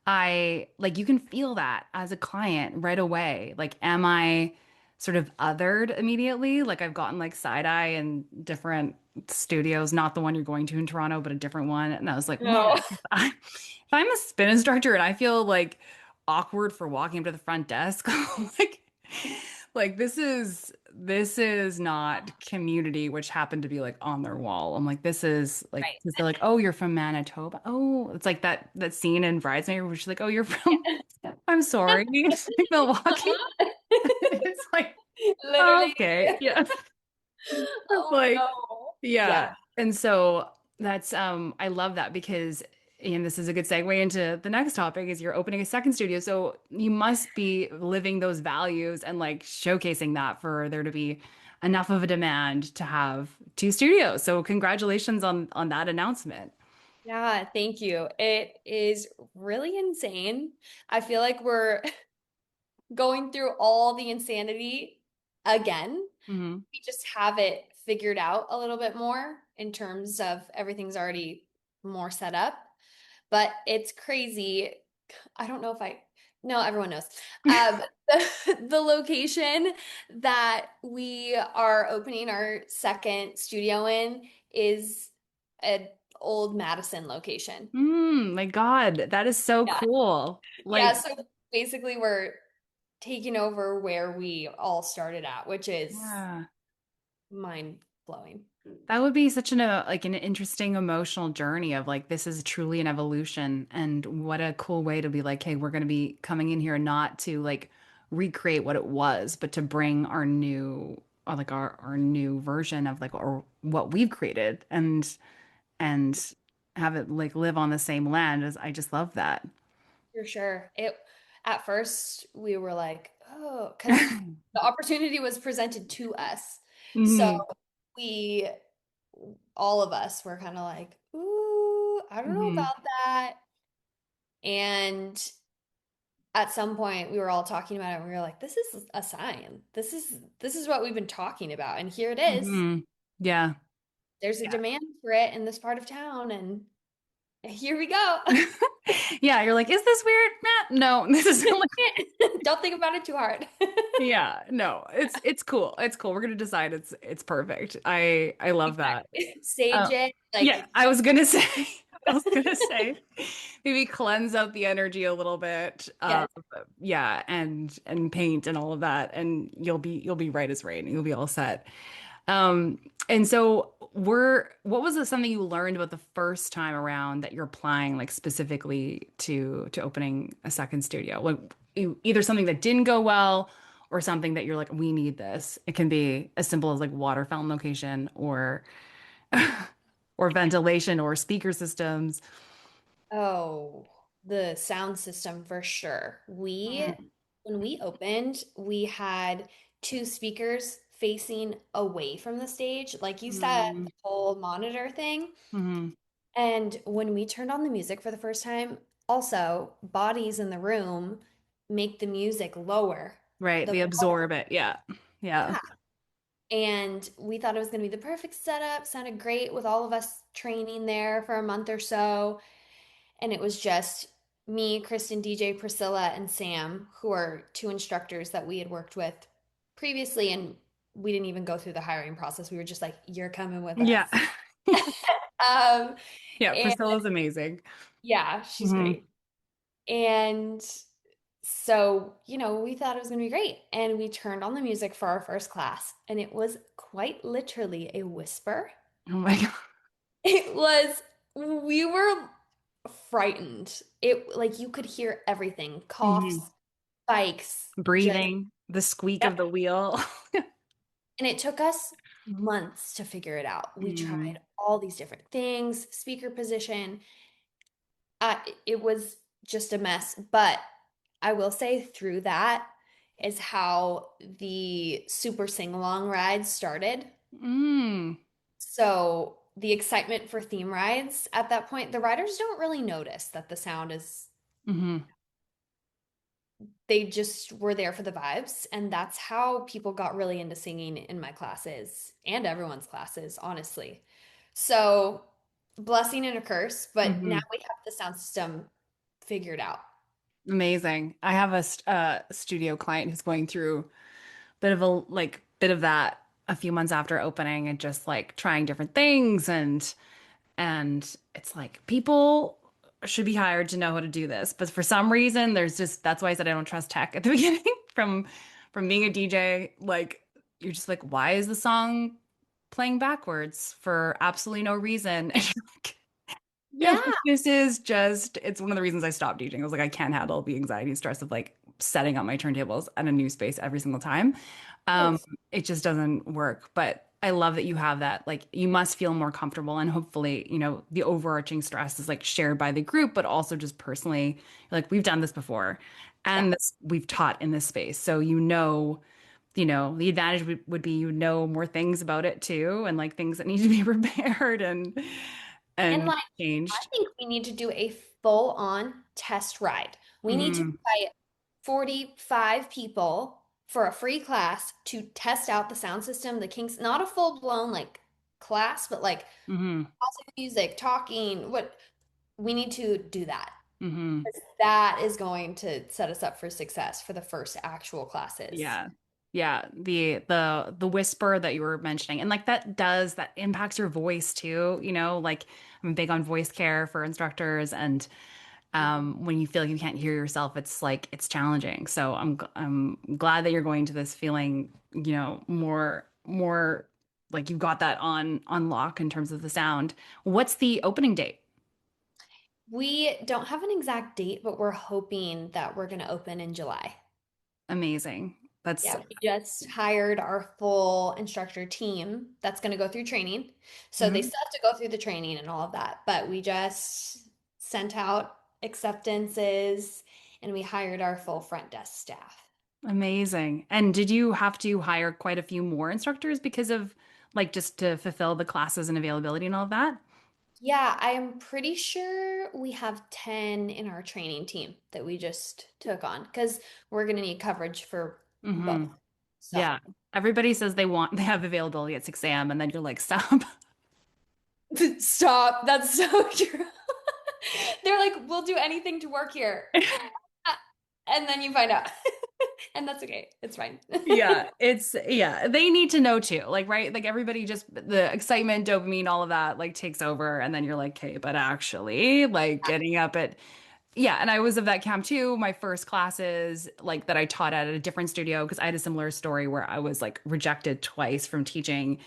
I like you can feel that as a client right away. Like, am I sort of othered immediately? Like I've gotten like side eye in different studios, not the one you're going to in Toronto, but a different one. And I was like, man, No. if I'm a spin instructor and I feel like awkward for walking up to the front desk, like this is not community, which happened to be like on their wall. I'm like, this is like, Right. because they're like, oh, you're from Manitoba. Oh, it's like that scene in Bridesmaid where she's like, oh, you're from, I'm sorry, it's like Milwaukee. It's like, oh, Literally. okay, yeah. It's Oh like, no. Yeah. yeah. And so that's I love that because and this is a good segue into the next topic is you're opening a second studio. So you must be living those values and like showcasing that for there to be enough of a demand to have two studios. So congratulations on that announcement. Yeah, thank you. It is really insane. I feel like we're going through all the insanity again. Hmm. We just have it figured out a little bit more in terms of everything's already more set up. But it's crazy. I don't know if I, no, everyone knows. The location that we are opening our second studio in is an old Madison location. My God, that is so Yeah. cool. Yeah. Like, So basically, we're taking over where we all started at, which is yeah. mind blowing. That would be such like an interesting emotional journey of like this is truly an evolution and what a cool way to be like, hey, we're going to be coming in here not to like recreate what it was, but to bring our new or like our new version of like or what we've created and have it like live on the same land as I just love that. For sure. It at first we were like, oh, because the opportunity was presented to us. So Hmm. we all of us were kind of like, ooh, I don't know Hmm. about that. And at some point we were all talking about it and we were like, this is a sign. This is what we've been talking about. And here it is. Hmm. Yeah. There's a demand for it in this part of town, and here we go. Yeah, you're like, is this weird? Nah, no, this is Don't think about it too hard. yeah, no, it's cool. It's cool. We're gonna decide it's perfect. I love that. Exactly. Stage it, Yeah, like, I was gonna say, I was gonna say, maybe cleanse out the energy a little bit. yes. Yeah, and paint and all of that, and you'll be right as rain. You'll be all set. And so what was something you learned about the first time around that you're applying like specifically to opening a second studio? Like either something that didn't go well or something that you're like, we need this. It can be as simple as like water fountain location or ventilation or speaker systems. Oh, the sound system for sure. Mm, When we opened, we had two speakers facing away from the stage, like you said, mm, the whole monitor thing. mhm. And when we turned on the music for the first time, also bodies in the room make the music lower. Right, The they absorb it. Yeah. Yeah. Yeah. And we thought it was going to be the perfect setup. Sounded great with all of us training there for a month or so. And it was just me, Kristen, DJ, Priscilla, and Sam, who are two instructors that we had worked with previously. And we didn't even go through the hiring process. We were just like, you're coming with Yeah. us. Um, Yeah, and Priscilla's amazing. yeah, she's Hmm. great. And so, we thought it was going to be great. And we turned on the music for our first class, and it was quite literally a whisper. Oh my God. It was, we were frightened. It, like, you could hear everything, Hmm. coughs, spikes, just, Breathing, the squeak of yep. the wheel. And it took us months to figure it out. We Mm, tried all these different things, speaker position. It was just a mess. But I will say through that is how the super sing-along rides started. mm, So the excitement for theme rides at that point, the riders don't really notice that the sound is, hmm. they just were there for the vibes. And that's how people got really into singing in my classes and everyone's classes, honestly. So blessing and a curse, but now Hmm. we have the sound system figured out. Amazing. I have a studio client who's going through bit of a bit of that a few months after opening and just like trying different things and it's like people should be hired to know how to do this. But for some reason there's just that's why I said I don't trust tech at the beginning from being a DJ. Like you're just like, why is the song playing backwards for absolutely no reason? And you're like, yeah, Yeah, like, this is just, it's one of the reasons I stopped DJing. I was like, I can't handle the anxiety and stress of like setting up my turntables at a new space every single time. Um, of it just doesn't work. But I love that you have that. Like, you must feel more comfortable. And hopefully, the overarching stress is like shared by the group, but also just personally, like, we've done this before yeah. and this we've taught in this space. So, the advantage would be more things about it too, and like things that need to be repaired And and like, I changed. think we need to do a full-on test ride. We need to Hmm. invite 45 people for a free class to test out the sound system, the kinks, not a full-blown like class, but like Hmm. classic music, talking, what we need to do that. Hmm. 'Cause that is going to set us up for success for the first actual classes. Yeah. Yeah. The whisper that you were mentioning. And like that impacts your voice too, like I'm big on voice care for instructors and when you feel like you can't hear yourself, it's like it's challenging. So I'm glad that you're going to this feeling, more like you've got that on lock in terms of the sound. What's the opening date? We don't have an exact date, but we're hoping that we're going to open in July. Amazing. That's Yeah, we just hired our full instructor team that's going to go through training. So they Mhm. still have to go through the training and all of that, but we just sent out acceptances and we hired our full front desk staff. Amazing. And did you have to hire quite a few more instructors because of like just to fulfill the classes and availability and all of that? Yeah, I am pretty sure we have 10 in our training team that we just took on because we're going to need coverage for Hmm. both. So. Yeah. Everybody says they have availability at 6 a.m. and then you're like, stop. Stop. That's so true. They're like, we'll do anything to work here. And then you find out. And that's okay. It's fine. Yeah, they need to know too. Like, right? Like everybody just the excitement, dopamine, all of that like takes over and then you're like, okay, but actually like getting up at yeah, and I was of that camp too. My first classes like that I taught at a different studio because I had a similar story where I was like rejected twice from teaching.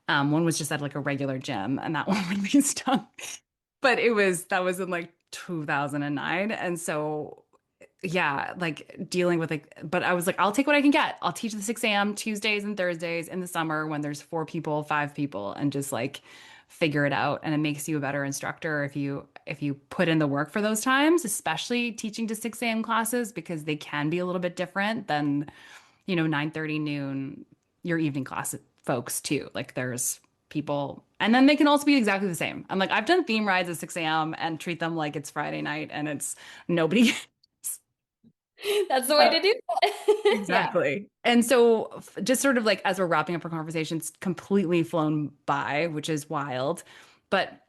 One was just at like a regular gym and that one really stung. But that was in like 2009 and so yeah, like dealing with like, but I was like, I'll take what I can get. I'll teach the 6 a.m. Tuesdays and Thursdays in the summer when there's 4 people, 5 people, and just like figure it out. And it makes you a better instructor if you put in the work for those times, especially teaching to 6 a.m. classes because they can be a little bit different than, 9:30 noon, your evening class folks too. Like there's people, and then they can also be exactly the same. I'm like, I've done theme rides at 6 a.m. and treat them like it's Friday night and it's nobody. That's the way to do it. Yeah. Exactly. And so, just sort of like as we're wrapping up our conversation, it's completely flown by, which is wild. But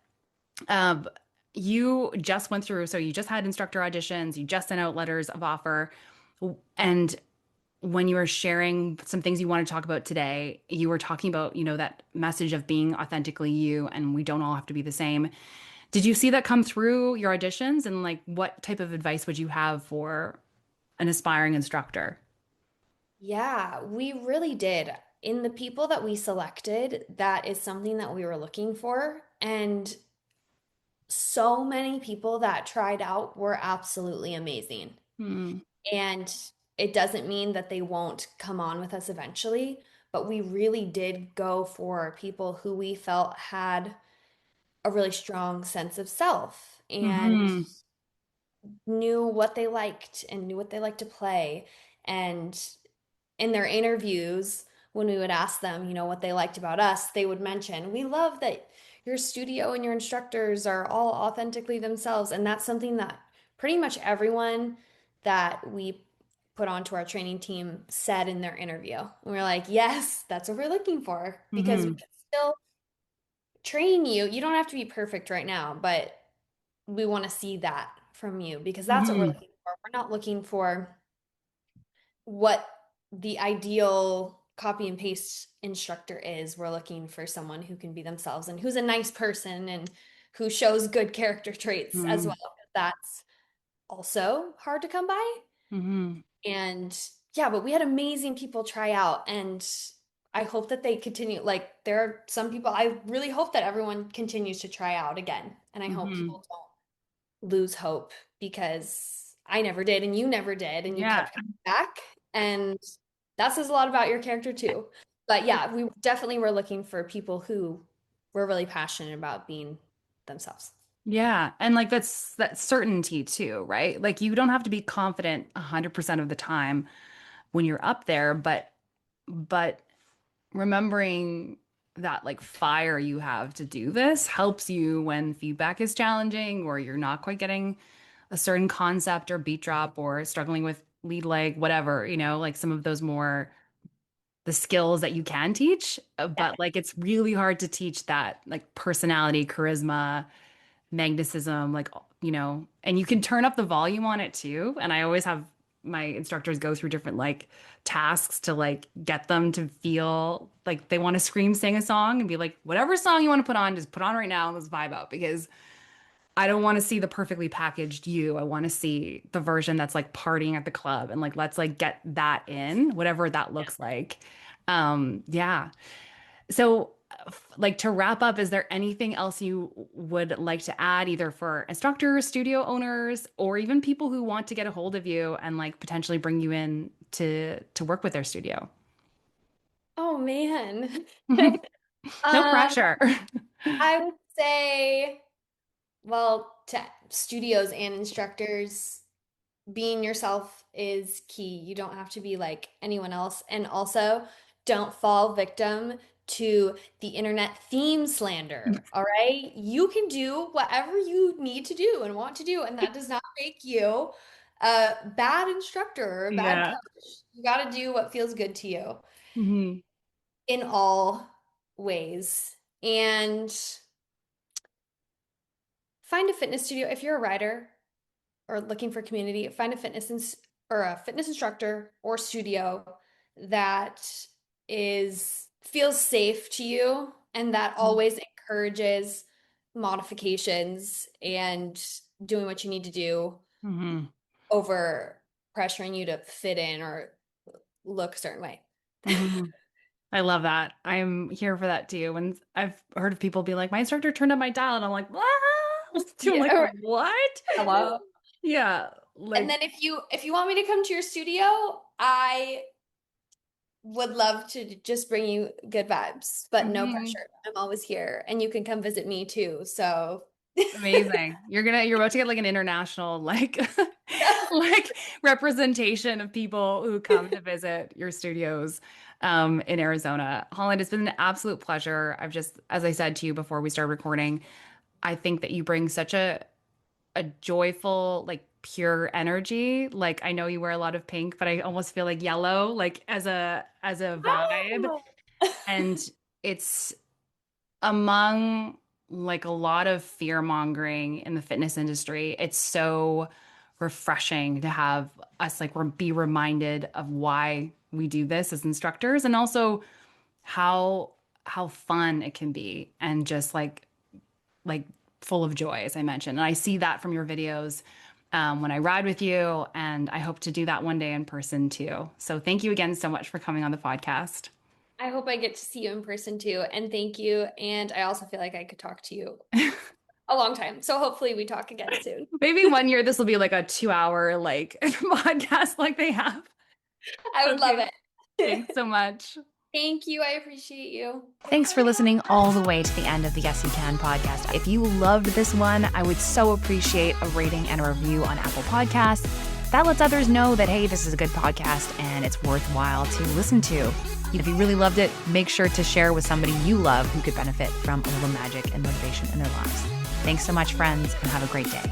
um, you just went through, so you just had instructor auditions, you just sent out letters of offer. And when you were sharing some things you want to talk about today, you were talking about, that message of being authentically you, and we don't all have to be the same. Did you see that come through your auditions? And like, what type of advice would you have for an aspiring instructor? Yeah, we really did. In the people that we selected, that is something that we were looking for. And so many people that tried out were absolutely amazing. Hmm. And it doesn't mean that they won't come on with us eventually, but we really did go for people who we felt had a really strong sense of self and Hmm. knew what they liked and knew what they liked to play. And in their interviews, when we would ask them, what they liked about us, they would mention, we love that your studio and your instructors are all authentically themselves. And that's something that pretty much everyone that we put onto our training team said in their interview. And we're like, yes, that's what we're looking for because we Hmm. can still train you. You don't have to be perfect right now, but we want to see that from you because that's what we're Hmm. looking We're not looking for what the ideal copy and paste instructor is. We're looking for someone who can be themselves and who's a nice person and who shows good character traits as Mm-hmm. well. That's also hard to come by. Mm-hmm. And yeah, but we had amazing people try out, and I hope that they continue. Like, there are some people, I really hope that everyone continues to try out again. And I hope Mm-hmm. people don't lose hope, because I never did, and you never did, and you Yeah. kept coming back. And that says a lot about your character too. But yeah, we definitely were looking for people who were really passionate about being themselves. Yeah. And like that's that certainty too, right? Like you don't have to be confident 100% of the time when you're up there, but remembering that like fire you have to do this helps you when feedback is challenging or you're not quite getting a certain concept or beat drop or struggling with lead leg, whatever, like some of those more the skills that you can teach, Yeah. but like it's really hard to teach that like personality, charisma, magnetism, like, and you can turn up the volume on it too. And I always have my instructors go through different like tasks to like get them to feel like they want to scream, sing a song and be like, whatever song you want to put on, just put on right now and let's vibe out because I don't want to see the perfectly packaged you. I want to see the version that's like partying at the club and like let's like get that in, whatever that looks like. Yeah. So, like to wrap up, is there anything else you would like to add, either for instructors, studio owners, or even people who want to get a hold of you and like potentially bring you in to work with their studio? Oh man. No Um, pressure. I would say, well, to studios and instructors, being yourself is key. You don't have to be like anyone else. And also, don't fall victim to the internet theme slander. All right. You can do whatever you need to do and want to do, and that does not make you a bad instructor or a bad Yeah. coach. You got to do what feels good to you Hmm. in all ways. And find a fitness studio if you're a rider or looking for community. Find a or a fitness instructor or studio that is feels safe to you and that always encourages modifications and doing what you need to do Hmm. over pressuring you to fit in or look a certain way. Hmm. I love that. I'm here for that too. When I've heard of people be like, my instructor turned up my dial, and I'm like, what? I'm like, Yeah. what? Hello. Yeah, And like, then if you want me to come to your studio, I would love to just bring you good vibes, but no mhm. pressure. I'm always here, and you can come visit me too. So, Amazing. You're about to get like an international like like representation of people who come to visit your studios in Arizona. Holland, it's been an absolute pleasure. I've just, as I said to you before we started recording, I think that you bring such a joyful, like pure energy. Like I know you wear a lot of pink, but I almost feel like yellow, like as a vibe. oh, And it's among like a lot of fear mongering in the fitness industry. It's so refreshing to have us like be reminded of why we do this as instructors and also how fun it can be and just like full of joy, as I mentioned. And I see that from your videos when I ride with you, and I hope to do that one day in person too. So thank you again so much for coming on the podcast. I hope I get to see you in person too. And thank you. And I also feel like I could talk to you a long time. So hopefully we talk again soon. Maybe one year this will be like a 2 hour like podcast like they have. I would love Okay. Thanks it. so much. Thank you. I appreciate you. Thanks for listening all the way to the end of the Yes You Can podcast. If you loved this one, I would so appreciate a rating and a review on Apple Podcasts. That lets others know that, hey, this is a good podcast and it's worthwhile to listen to. If you really loved it, make sure to share with somebody you love who could benefit from a little magic and motivation in their lives. Thanks so much, friends, and have a great day.